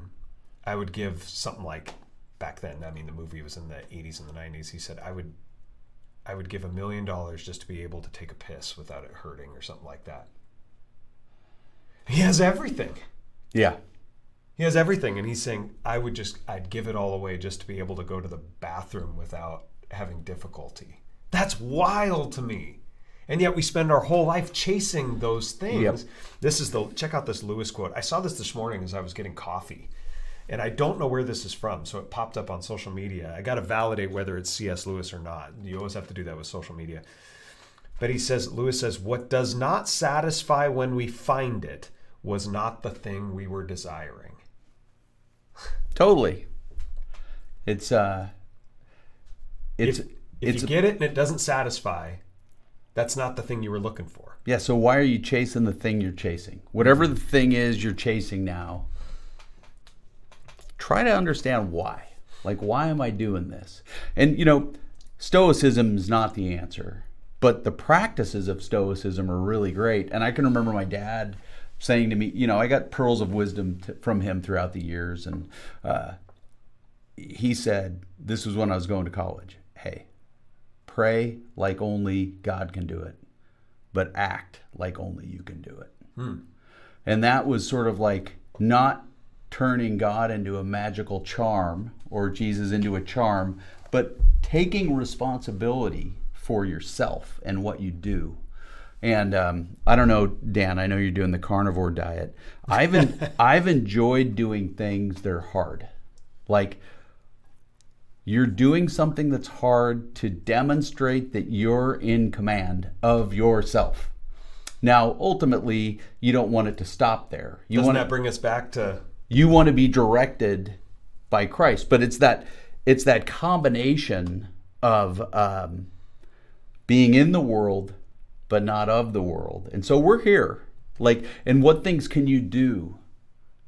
I would give something like, back then, I mean, the movie was in the 80s and the 90s, he said, I would give $1 million just to be able to take a piss without it hurting, or something like that. He has everything. Yeah. He has everything, and he's saying, I'd give it all away just to be able to go to the bathroom without having difficulty. That's wild to me. And yet we spend our whole life chasing those things. Yep. Check out this Lewis quote. I saw this morning as I was getting coffee, and I don't know where this is from, so it popped up on social media. I got to validate whether it's C.S. Lewis or not. You always have to do that with social media. But Lewis says, what does not satisfy when we find it was not the thing we were desiring. Totally. If you get it and it doesn't satisfy, that's not the thing you were looking for. Yeah, so why are you chasing the thing you're chasing? Whatever the thing is you're chasing now, try to understand why. Like, why am I doing this? And, Stoicism is not the answer, but the practices of Stoicism are really great. And I can remember my dad saying to me, I got pearls of wisdom from him throughout the years. And he said, this was when I was going to college, hey, pray like only God can do it, but act like only you can do it. And that was sort of like not turning God into a magical charm or Jesus into a charm, but taking responsibility for yourself and what you do. And I don't know, Dan, I know you're doing the carnivore diet. I've enjoyed doing things that are hard. Like, you're doing something that's hard to demonstrate that you're in command of yourself. Now, ultimately, you don't want it to stop there. Doesn't that bring us back to... You want to be directed by Christ, but it's that combination of being in the world, but not of the world. And so we're here. And what things can you do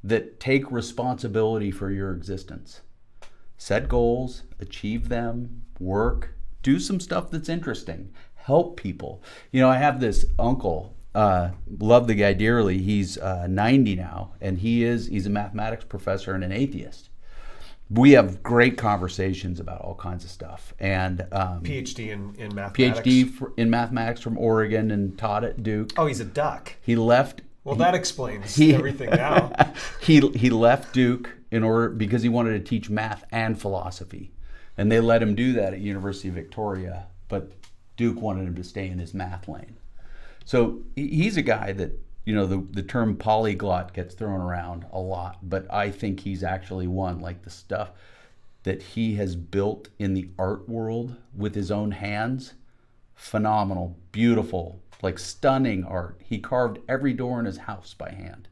that take responsibility for your existence? Set goals, achieve them, work, do some stuff that's interesting, help people. I have this uncle, love the guy dearly. He's 90 now, and he's a mathematics professor and an atheist. We have great conversations about all kinds of stuff. And PhD in mathematics. PhD in mathematics from Oregon and taught at Duke. Oh, he's a duck. He left. Well, that explains everything now. He left Duke because he wanted to teach math and philosophy, and they let him do that at University of Victoria. But Duke wanted him to stay in his math lane. So he's a guy that, the term polyglot gets thrown around a lot, but I think he's actually one. Like, the stuff that he has built in the art world with his own hands, phenomenal, beautiful, like stunning art. He carved every door in his house by hand.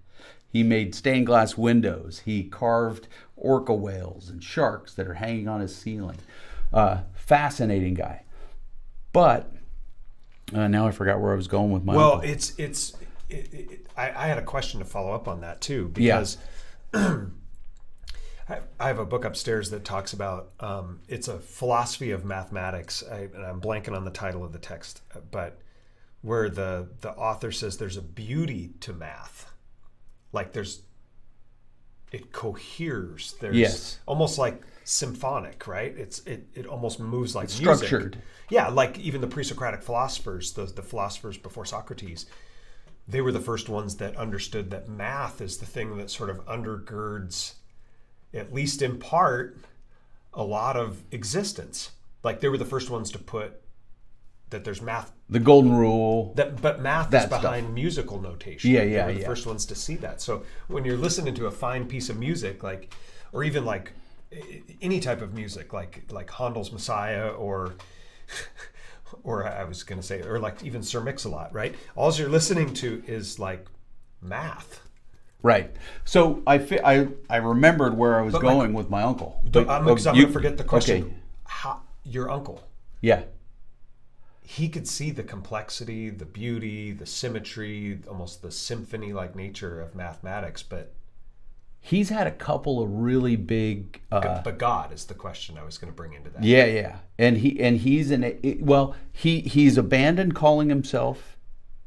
He made stained glass windows. He carved orca whales and sharks that are hanging on his ceiling. Fascinating guy. But now I forgot where I was going with my. Well, I had a question to follow up on that too, because I have a book upstairs that talks about it's a philosophy of mathematics, and I'm blanking on the title of the text, but where the author says there's a beauty to math. Like, it coheres. There's almost like symphonic, right? It almost moves like music. Structured. Yeah, like even the pre-Socratic philosophers, the philosophers before Socrates, they were the first ones that understood that math is the thing that sort of undergirds, at least in part, a lot of existence. Like, they were the first ones to put that there's math. The golden rule. But math is behind stuff. Musical notation. Yeah. They were the first ones to see that. So when you're listening to a fine piece of music, like, or even like any type of music, like Handel's Messiah, or I was going to say, or like even Sir Mix-a-Lot, right? All you're listening to is like math. Right. So I remembered where I was going with my uncle. I'm going to forget the question. Okay. How, your uncle. Yeah. He could see the complexity, the beauty, the symmetry, almost the symphony-like nature of mathematics, but he's had a couple of really big. But God is the question I was going to bring into that. Yeah, and he's abandoned calling himself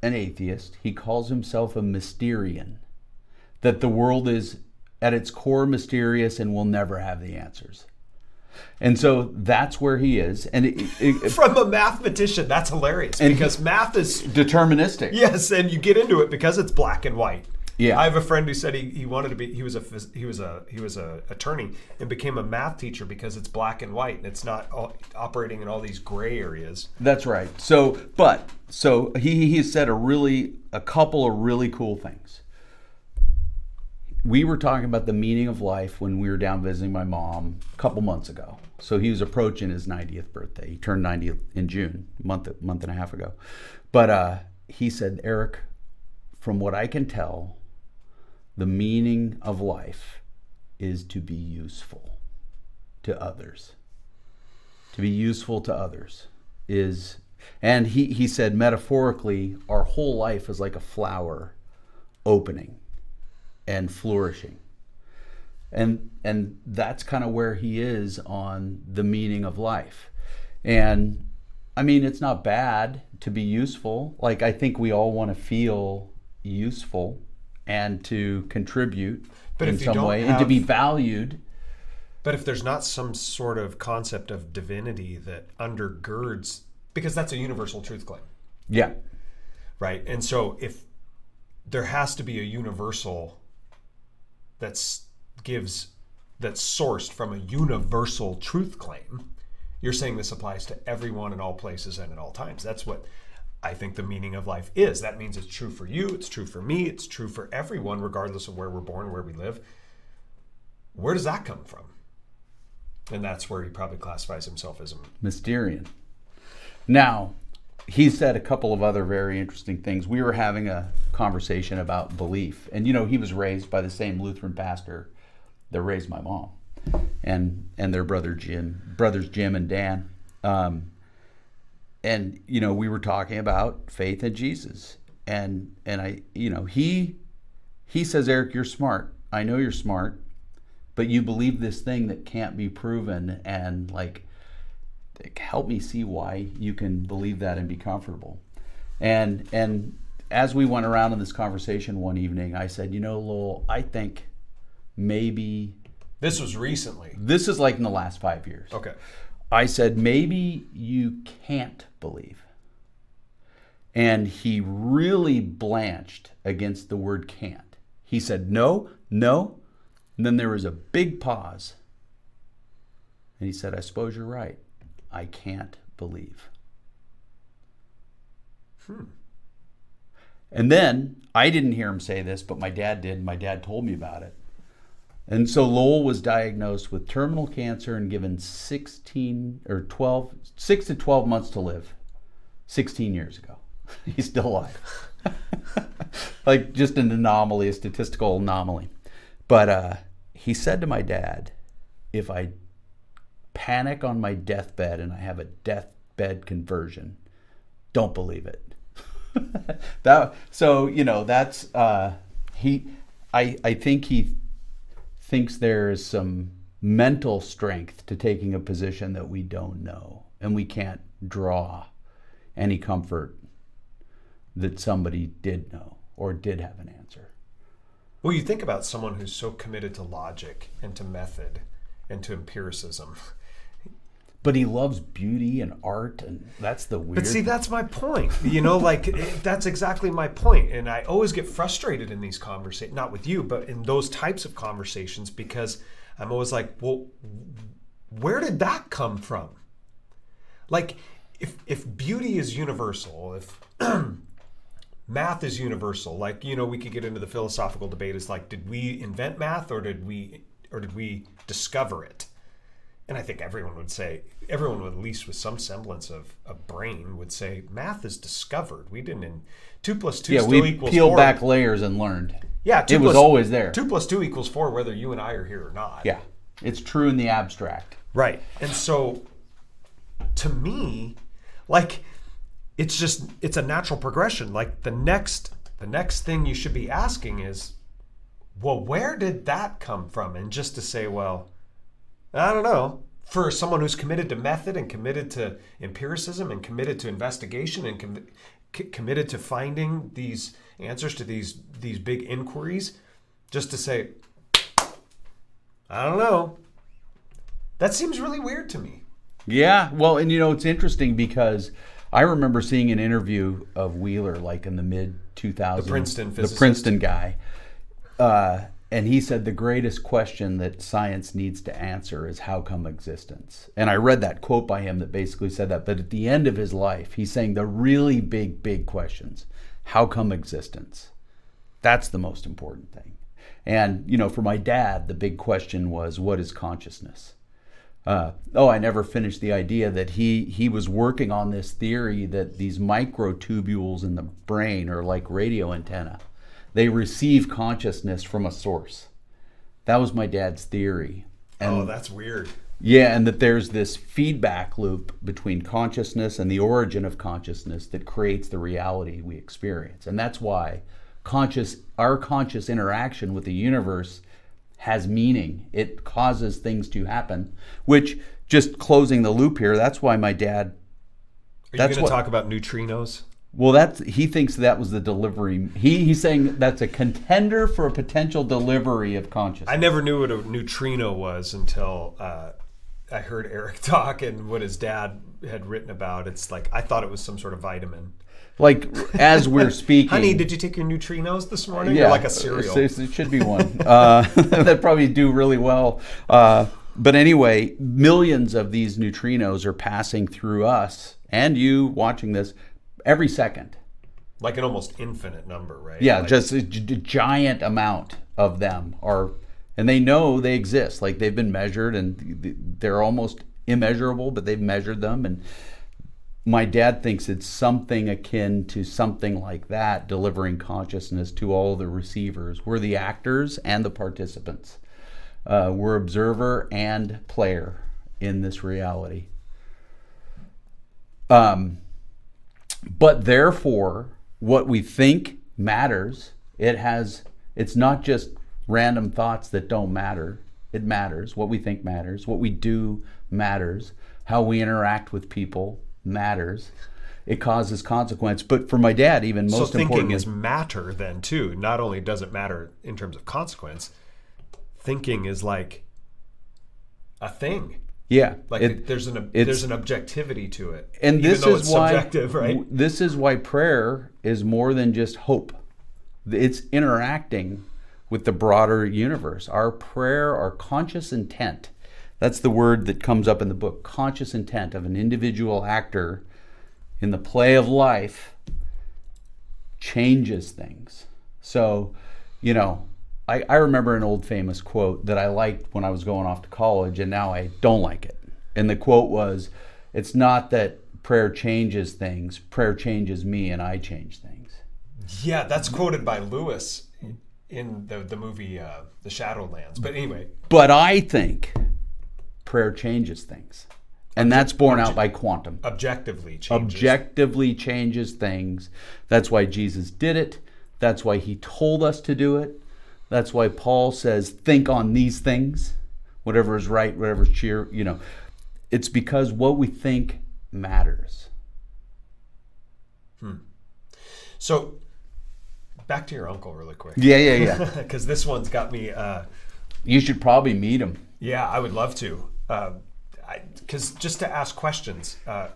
an atheist. He calls himself a Mysterian. That the world is at its core mysterious and will never have the answers. And so that's where he is. And from a mathematician, that's hilarious, because math is deterministic. Yes, and you get into it because it's black and white. Yeah. I have a friend who said he wanted to be he was a attorney and became a math teacher because it's black and white and it's not operating in all these gray areas. That's right. So he has said a couple of really cool things. we were talking about the meaning of life when we were down visiting my mom a couple months ago. So he was approaching his 90th birthday. He turned 90 in June, month and a half ago. But he said, Eric, from what I can tell, the meaning of life is to be useful to others. To be useful to others is, and he said metaphorically, our whole life is like a flower opening and flourishing. And that's kind of where he is on the meaning of life. And I mean, it's not bad to be useful. Like, I think we all want to feel useful and to contribute in some way and to be valued. But if there's not some sort of concept of divinity that undergirds, because that's a universal truth claim. Yeah. Right. And so if there has to be a universal that's sourced from a universal truth claim, you're saying this applies to everyone in all places and at all times. That's what I think the meaning of life is. That means it's true for you, it's true for me, it's true for everyone, regardless of where we're born, where we live. Where does that come from? And that's where he probably classifies himself as a Mysterian. Now, he said a couple of other very interesting things. We were having a conversation about belief. And, he was raised by the same Lutheran pastor that raised my mom and their brothers Jim and Dan. And, we were talking about faith in Jesus. And I, he says, Eric, you're smart. I know you're smart, but you believe this thing that can't be proven, and help me see why you can believe that and be comfortable. And as we went around in this conversation one evening, I said, Lowell, I think maybe... This was recently. This is like in the last 5 years. Okay. I said, maybe you can't believe. And he really blanched against the word can't. He said, no. And then there was a big pause. And he said, I suppose you're right. I can't believe. And then, I didn't hear him say this, but my dad did. My dad told me about it. And so Lowell was diagnosed with terminal cancer and given 6 to 12 months to live 16 years ago. He's still alive. Like just an anomaly, a statistical anomaly. But he said to my dad, if I panic on my deathbed and I have a deathbed conversion, don't believe it. That's I think he thinks there is some mental strength to taking a position that we don't know, and we can't draw any comfort that somebody did know or did have an answer. Well, you think about someone who's so committed to logic and to method and to empiricism. But he loves beauty and art, and that's the weird... But see, that's my point. That's exactly my point. And I always get frustrated in these conversations, not with you, but in those types of conversations, because I'm always like, well, where did that come from? Like, if beauty is universal, if math is universal, we could get into the philosophical debate. It's like, did we invent math or did we discover it? And I think everyone would, at least with some semblance of a brain, would say math is discovered. We didn't. 2 plus 2 still equals 4. We peeled back layers and learned. Yeah, it was always there. 2 plus 2 equals 4, whether you and I are here or not. Yeah, it's true in the abstract. Right. And so, to me, it's a natural progression. Like the next thing you should be asking is, well, where did that come from? And just to say, well, I don't know. For someone who's committed to method and committed to empiricism and committed to investigation and committed to finding these answers to these big inquiries, just to say, I don't know. That seems really weird to me. Yeah, well, and it's interesting because I remember seeing an interview of Wheeler in the mid-2000s. The Princeton physicist. The Princeton guy. And he said the greatest question that science needs to answer is how come existence? And I read that quote by him that basically said that. But at the end of his life, he's saying the really big questions. How come existence? That's the most important thing. And, for my dad, the big question was, what is consciousness? I never finished the idea that he was working on this theory that these microtubules in the brain are like radio antenna. They receive consciousness from a source. That was my dad's theory. And, that's weird. yeah, and that there's this feedback loop between consciousness and the origin of consciousness that creates the reality we experience. And that's why our conscious interaction with the universe has meaning. It causes things to happen, which, just closing the loop here, that's why my dad... Are you going to talk about neutrinos? Well, he thinks that was the delivery. He's saying that's a contender for a potential delivery of consciousness. I never knew what a neutrino was until I heard Erik talk and what his dad had written about. It's like, I thought it was some sort of vitamin. Like, as we're speaking... Honey, did you take your neutrinos this morning? Yeah, or like a cereal. It should be one. That'd probably do really well. But anyway, millions of these neutrinos are passing through us and you watching this every second. Like an almost infinite number, right? Yeah, like, just a giant amount of them are, and they know they exist. Like, they've been measured and they're almost immeasurable, but they've measured them. And my dad thinks it's something akin to something like that, delivering consciousness to all the receivers. We're the actors and the participants. We're observer and player in this reality. But therefore, what we think matters. It's not just random thoughts that don't matter. It matters. What we think matters. What we do matters. How we interact with people matters. It causes consequence. But for my dad, even most importantly... So thinking is matter then too. Not only does it matter in terms of consequence, thinking is like a thing. Yeah. Like there's an objectivity to it. And even this though is it's why subjective, right? This is why prayer is more than just hope. It's interacting with the broader universe. Our prayer, our conscious intent, that's the word that comes up in the book, conscious intent of an individual actor in the play of life changes things. So, I remember an old famous quote that I liked when I was going off to college, and now I don't like it. And the quote was, it's not that prayer changes things, prayer changes me and I change things. Yeah, that's quoted by Lewis in the movie The Shadowlands. But anyway. But I think prayer changes things. And that's borne out by quantum. Objectively changes things. That's why Jesus did it. That's why he told us to do it. That's why Paul says, think on these things, whatever is right, whatever is cheer, It's because what we think matters. So, back to your uncle really quick. Yeah. Because this one's got me... you should probably meet him. Yeah, I would love to. Because just to ask questions, I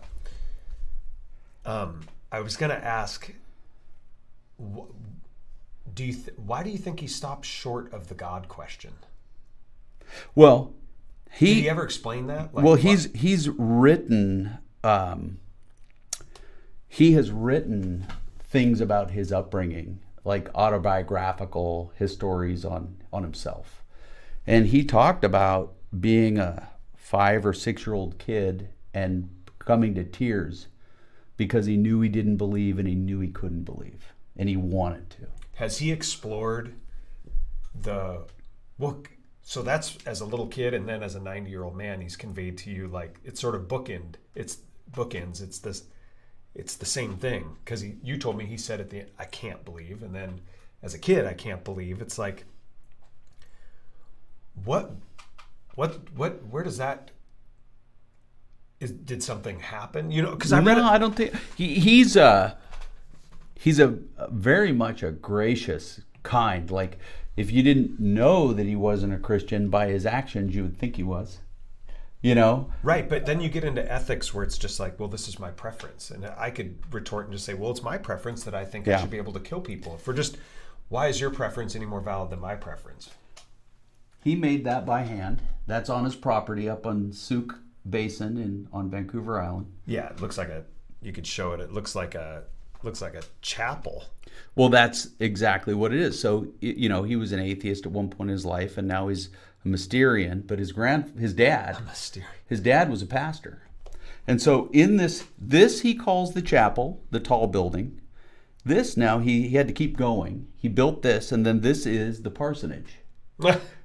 was going to ask... why do you think he stopped short of the God question? Well, did he ever explain that? He's written. He has written things about his upbringing, like autobiographical stories on himself, and he talked about being a 5 or 6-year-old kid and coming to tears because he knew he didn't believe and he knew he couldn't believe and he wanted to. Has he explored so that's as a little kid, and then as a 90-year-old man, he's conveyed to you like it's sort of bookends. It's the same thing, because you told me he said at the end, I can't believe, and then as a kid, I can't believe. It's like, where does that? Did something happen? Because I read it. I don't think he's a very much a gracious, kind. Like, if you didn't know that he wasn't a Christian by his actions, you would think he was. Right, but then you get into ethics where it's just like, well, this is my preference, and I could retort and just say, well, it's my preference that I think I should be able to kill people. Why is your preference any more valid than my preference? He made that by hand. That's on his property up on Souk Basin on Vancouver Island. Yeah, it looks like you could show it. It looks like looks like a chapel. Well, that's exactly what it is. So, he was an atheist at one point in his life, and now he's a Mysterian. But his dad was a pastor. And so in this he calls the chapel, the tall building. This now he had to keep going. He built this, and then this is the parsonage.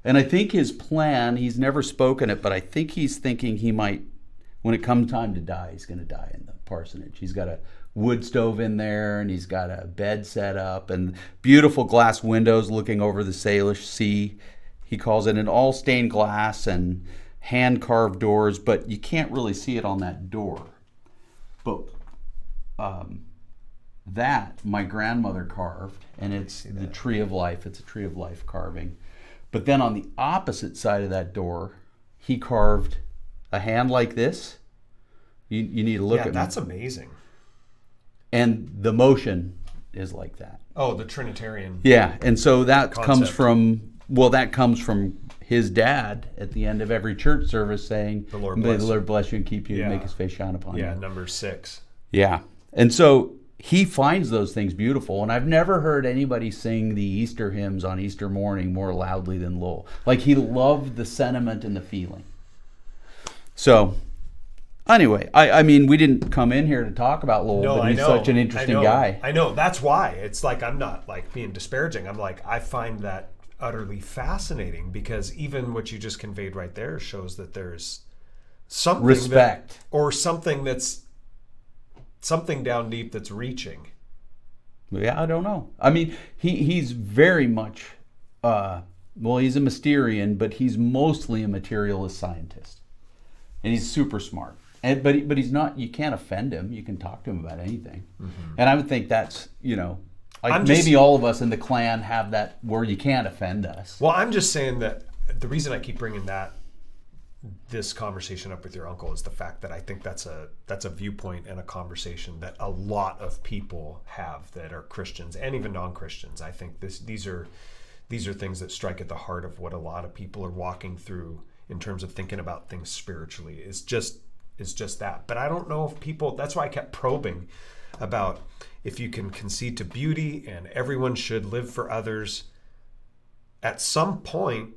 And I think his plan, he's never spoken it, but I think he's thinking he might, when it comes time to die, he's going to die in the parsonage. He's got a wood stove in there, and he's got a bed set up, and beautiful glass windows looking over the Salish Sea. He calls it an all stained glass and hand-carved doors, but you can't really see it on that door. But that my grandmother carved, and it's the tree of life. It's a tree of life carving. But then on the opposite side of that door, he carved a hand like this. You need to look at that's amazing. And the motion is like that. Oh, the Trinitarian. Yeah, and so that concept. comes from his dad at the end of every church service saying, The Lord "May bless the Lord bless you and keep you and Yeah. make his face shine upon you." Yeah, number 6. Yeah. And so he finds those things beautiful. And I've never heard anybody sing the Easter hymns on Easter morning more loudly than Lowell. Like, he loved the sentiment and the feeling. So anyway, I mean, we didn't come in here to talk about Lowell, but he's such an interesting guy. I know. That's why. It's like, I'm not like being disparaging. I'm like, I find that utterly fascinating, because even what you just conveyed right there shows that there's something Respect. or something that's something down deep that's reaching. Yeah, I don't know. I mean, he's very much, he's a Mysterian, but he's mostly a materialist scientist. And he's super smart. But he's not, you can't offend him. You can talk to him about anything. Mm-hmm. And I would think that's, maybe all of us in the clan have that where you can't offend us. Well, I'm just saying that the reason I keep bringing this conversation up with your uncle is the fact that I think that's a viewpoint and a conversation that a lot of people have that are Christians and even non-Christians. I think these are things that strike at the heart of what a lot of people are walking through in terms of thinking about things spiritually. Is just that. But I don't know if people, that's why I kept probing about if you can concede to beauty and everyone should live for others. At some point,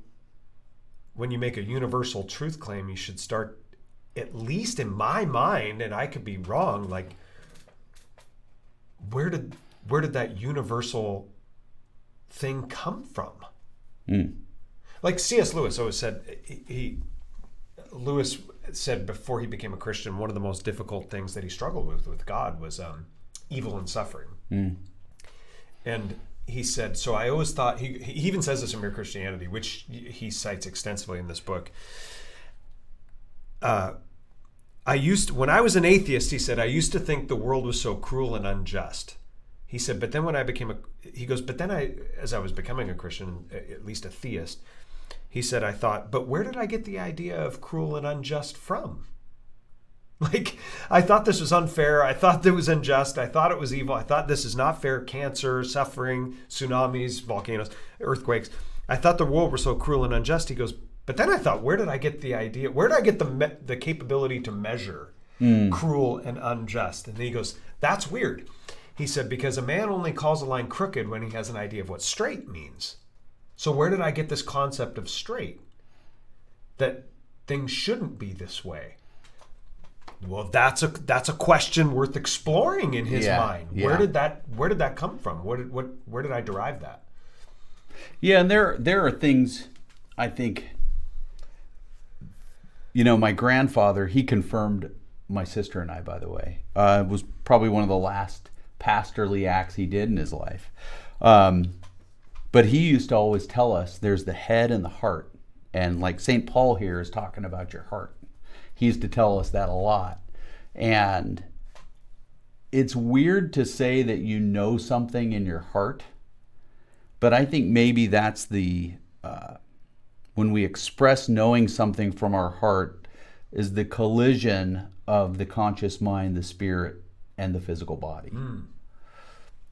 when you make a universal truth claim, you should start, at least in my mind, and I could be wrong, like, where did that universal thing come from? Like C.S. Lewis always said, Lewis said before he became a Christian, one of the most difficult things that he struggled with God was evil and suffering. And he said, so I always thought, he even says this in Mere Christianity, which he cites extensively in this book. When I was an atheist, he said, I used to think the world was so cruel and unjust. He said, but then when I became as I was becoming a Christian, at least a theist, he said, I thought, but where did I get the idea of cruel and unjust from? Like, I thought this was unfair. I thought it was unjust. I thought it was evil. I thought this is not fair. Cancer, suffering, tsunamis, volcanoes, earthquakes. I thought the world was so cruel and unjust. He goes, but then I thought, where did I get the idea? Where did I get the capability to measure cruel and unjust? And then he goes, that's weird. He said, because a man only calls a line crooked when he has an idea of what straight means. So where did I get this concept of straight? That things shouldn't be this way. Well, that's a question worth exploring in his mind. Yeah. Where did that come from? Where did I derive that? Yeah, and there are things, I think, my grandfather, he confirmed my sister and I, by the way. It was probably one of the last pastorly acts he did in his life. But he used to always tell us there's the head and the heart. And like St. Paul here is talking about your heart. He used to tell us that a lot. And it's weird to say that you know something in your heart, but I think maybe that's when we express knowing something from our heart is the collision of the conscious mind, the spirit, and the physical body.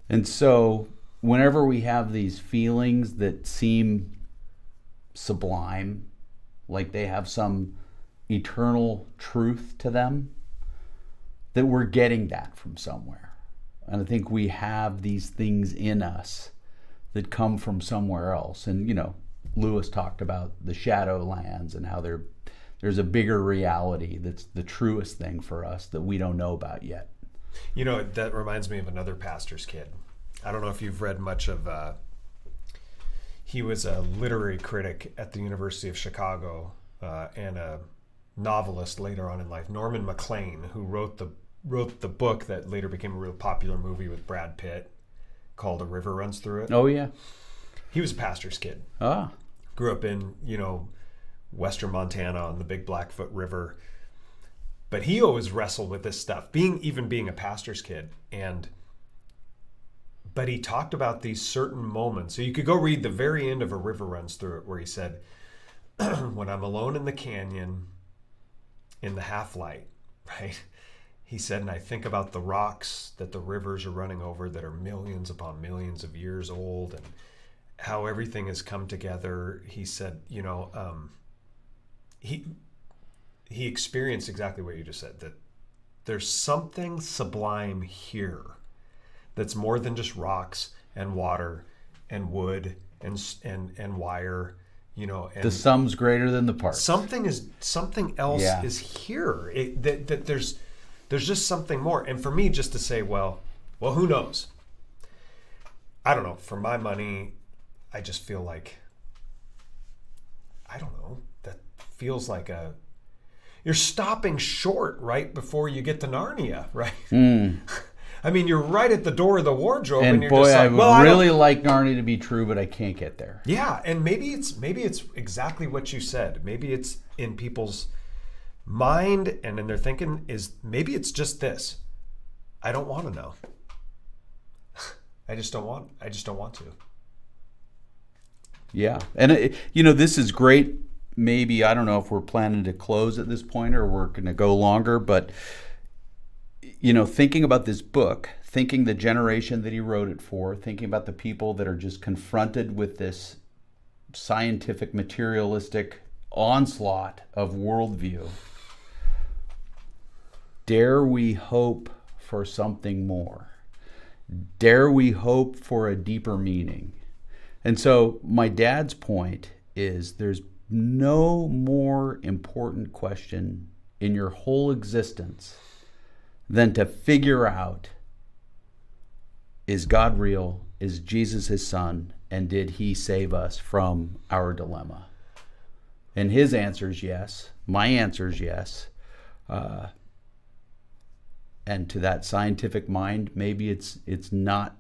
And so whenever we have these feelings that seem sublime, like they have some eternal truth to them, that we're getting that from somewhere. And I think we have these things in us that come from somewhere else. And, Lewis talked about the shadow lands and how there's a bigger reality that's the truest thing for us that we don't know about yet. That reminds me of another pastor's kid. I don't know if you've read much of, he was a literary critic at the University of Chicago and a novelist later on in life, Norman Maclean, who wrote the book that later became a real popular movie with Brad Pitt called A River Runs Through It. Oh, yeah. He was a pastor's kid. Ah. Grew up in, western Montana on the Big Blackfoot River. But he always wrestled with this stuff, being a pastor's kid. But he talked about these certain moments. So you could go read the very end of A River Runs Through It, where he said, when I'm alone in the canyon, in the half-light, right? He said, and I think about the rocks that the rivers are running over that are millions upon millions of years old, and how everything has come together. He said, he experienced exactly what you just said, that there's something sublime here that's more than just rocks and water and wood and wire, and the sum's greater than the parts. Something else is here. That there's just something more. And for me, just to say, well, who knows? I don't know. For my money, I just feel like, I don't know. That feels like you're stopping short right before you get to Narnia, right? I mean, you're right at the door of the wardrobe, and you're boy, just like, I would really like Narnia to be true, but I can't get there. Yeah, and maybe it's exactly what you said. Maybe it's in people's mind and in their thinking is maybe it's just this. I don't want to know. I just don't want to. Yeah, and this is great. Maybe, I don't know if we're planning to close at this point or we're going to go longer, but thinking about this book, thinking the generation that he wrote it for, thinking about the people that are just confronted with this scientific, materialistic onslaught of worldview, dare we hope for something more? Dare we hope for a deeper meaning? And so my dad's point is there's no more important question in your whole existence than to figure out, is God real? Is Jesus his son? And did he save us from our dilemma? And his answer is yes. My answer is yes. And to that scientific mind, maybe it's not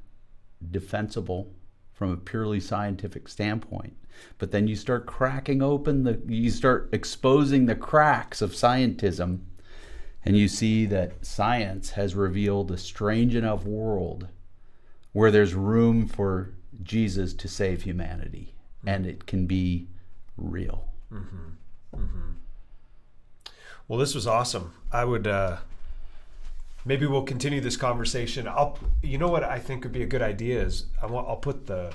defensible from a purely scientific standpoint. But then you start cracking open you start exposing the cracks of scientism, and you see that science has revealed a strange enough world where there's room for Jesus to save humanity, and it can be real. Mm-hmm. Mm-hmm. Well, this was awesome. I would maybe we'll continue this conversation. You know what I think would be a good idea is I'll put the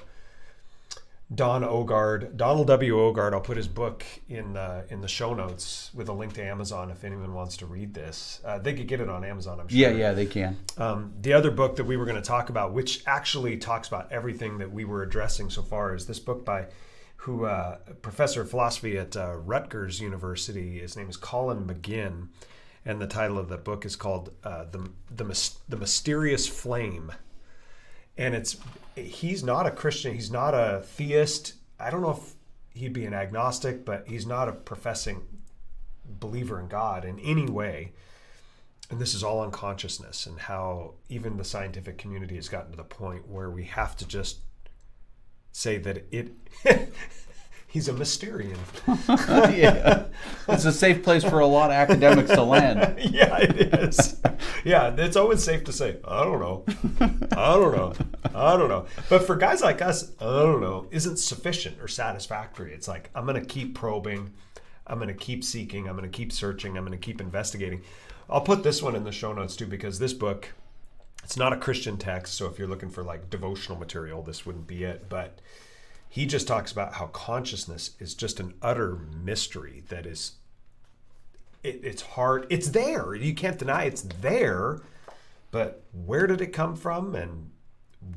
Donald W. Ogard. I'll put his book in the show notes with a link to Amazon if anyone wants to read this. They could get it on Amazon, I'm sure. Yeah, they can. The other book that we were going to talk about, which actually talks about everything that we were addressing so far, is this book by professor of philosophy at Rutgers University. His name is Colin McGinn, and the title of the book is called The Mysterious Flame. And he's not a Christian. He's not a theist. I don't know if he'd be an agnostic, but he's not a professing believer in God in any way. And this is all on consciousness and how even the scientific community has gotten to the point where we have to just say that he's a Mysterian. Yeah. It's a safe place for a lot of academics to land. Yeah, it is. Yeah, it's always safe to say, I don't know. But for guys like us, I don't know, isn't sufficient or satisfactory. It's like, I'm going to keep probing. I'm going to keep seeking. I'm going to keep searching. I'm going to keep investigating. I'll put this one in the show notes too, because this book, it's not a Christian text. So if you're looking for like devotional material, this wouldn't be it. But he just talks about how consciousness is just an utter mystery that is, it's hard. It's there. You can't deny it's there. but where did it come from, and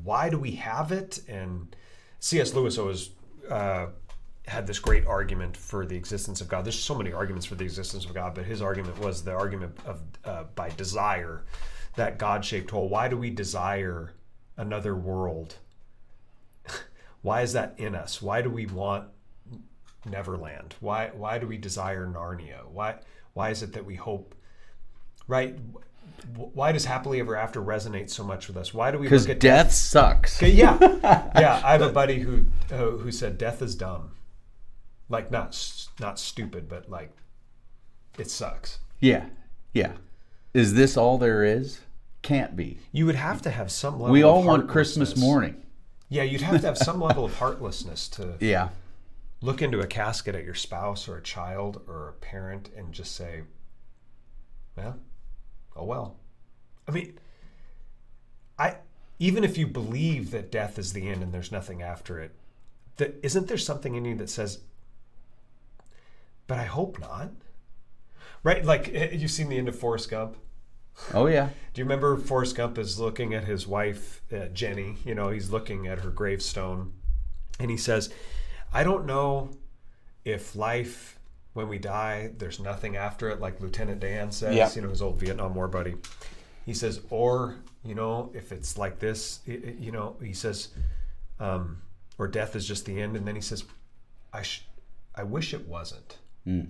why do we have it? And C.S. Lewis always had this great argument for the existence of God. There's so many arguments for the existence of God, but his argument was the argument of by desire, that God-shaped hole. Why do we desire another world? Why is that in us? Why do we want Neverland? Why do we desire Narnia? Why is it that we hope, right? Why does happily ever after resonate so much with us? Why do we look at death sucks? Yeah. I have a buddy who said death is dumb. Like not stupid, but like it sucks. Yeah. Is this all there is? Can't be. You would have to have some level We of all want heartlessness. Christmas morning. Yeah, you'd have to have some level of heartlessness to look into a casket at your spouse or a child or a parent and just say, well, oh well. I mean, even if you believe that death is the end and there's nothing after it, isn't there something in you that says, but I hope not? Right? Like, you've seen the end of Forrest Gump? Oh, yeah. Do you remember Forrest Gump is looking at his wife, Jenny? You know, he's looking at her gravestone. And he says, I don't know if life, when we die, there's nothing after it, like Lieutenant Dan says, his old Vietnam War buddy. He says, or, if it's like this, he says, or death is just the end. And then he says, I wish it wasn't. Mm.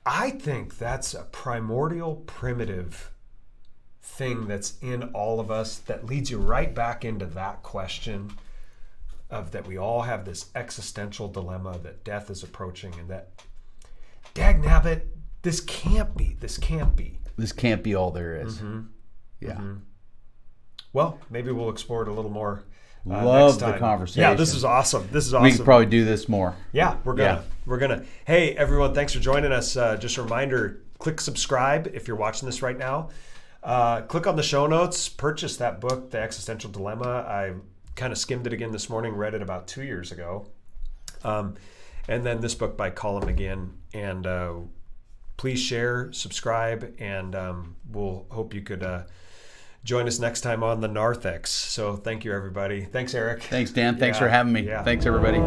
I think that's a primordial, primitive thing that's in all of us that leads you right back into that question of that we all have this existential dilemma that death is approaching, and that, dagnabbit, this can't be. This can't be all there is. Mm-hmm. Yeah. Mm-hmm. Well, maybe we'll explore it a little more. Love the conversation. Yeah, this is awesome. We can probably do this more. Yeah, we're gonna. Hey, everyone, thanks for joining us. Just a reminder, click subscribe if you're watching this right now. Click on the show notes. Purchase that book, The Existential Dilemma. I kind of skimmed it again this morning. Read it about 2 years ago. And then this book by Colin McGinn. And please share, subscribe, and we'll hope you could join us next time on the Narthex. So thank you, everybody. Thanks, Erik. Thanks, Dan. Thanks for having me. Yeah. Thanks, everybody.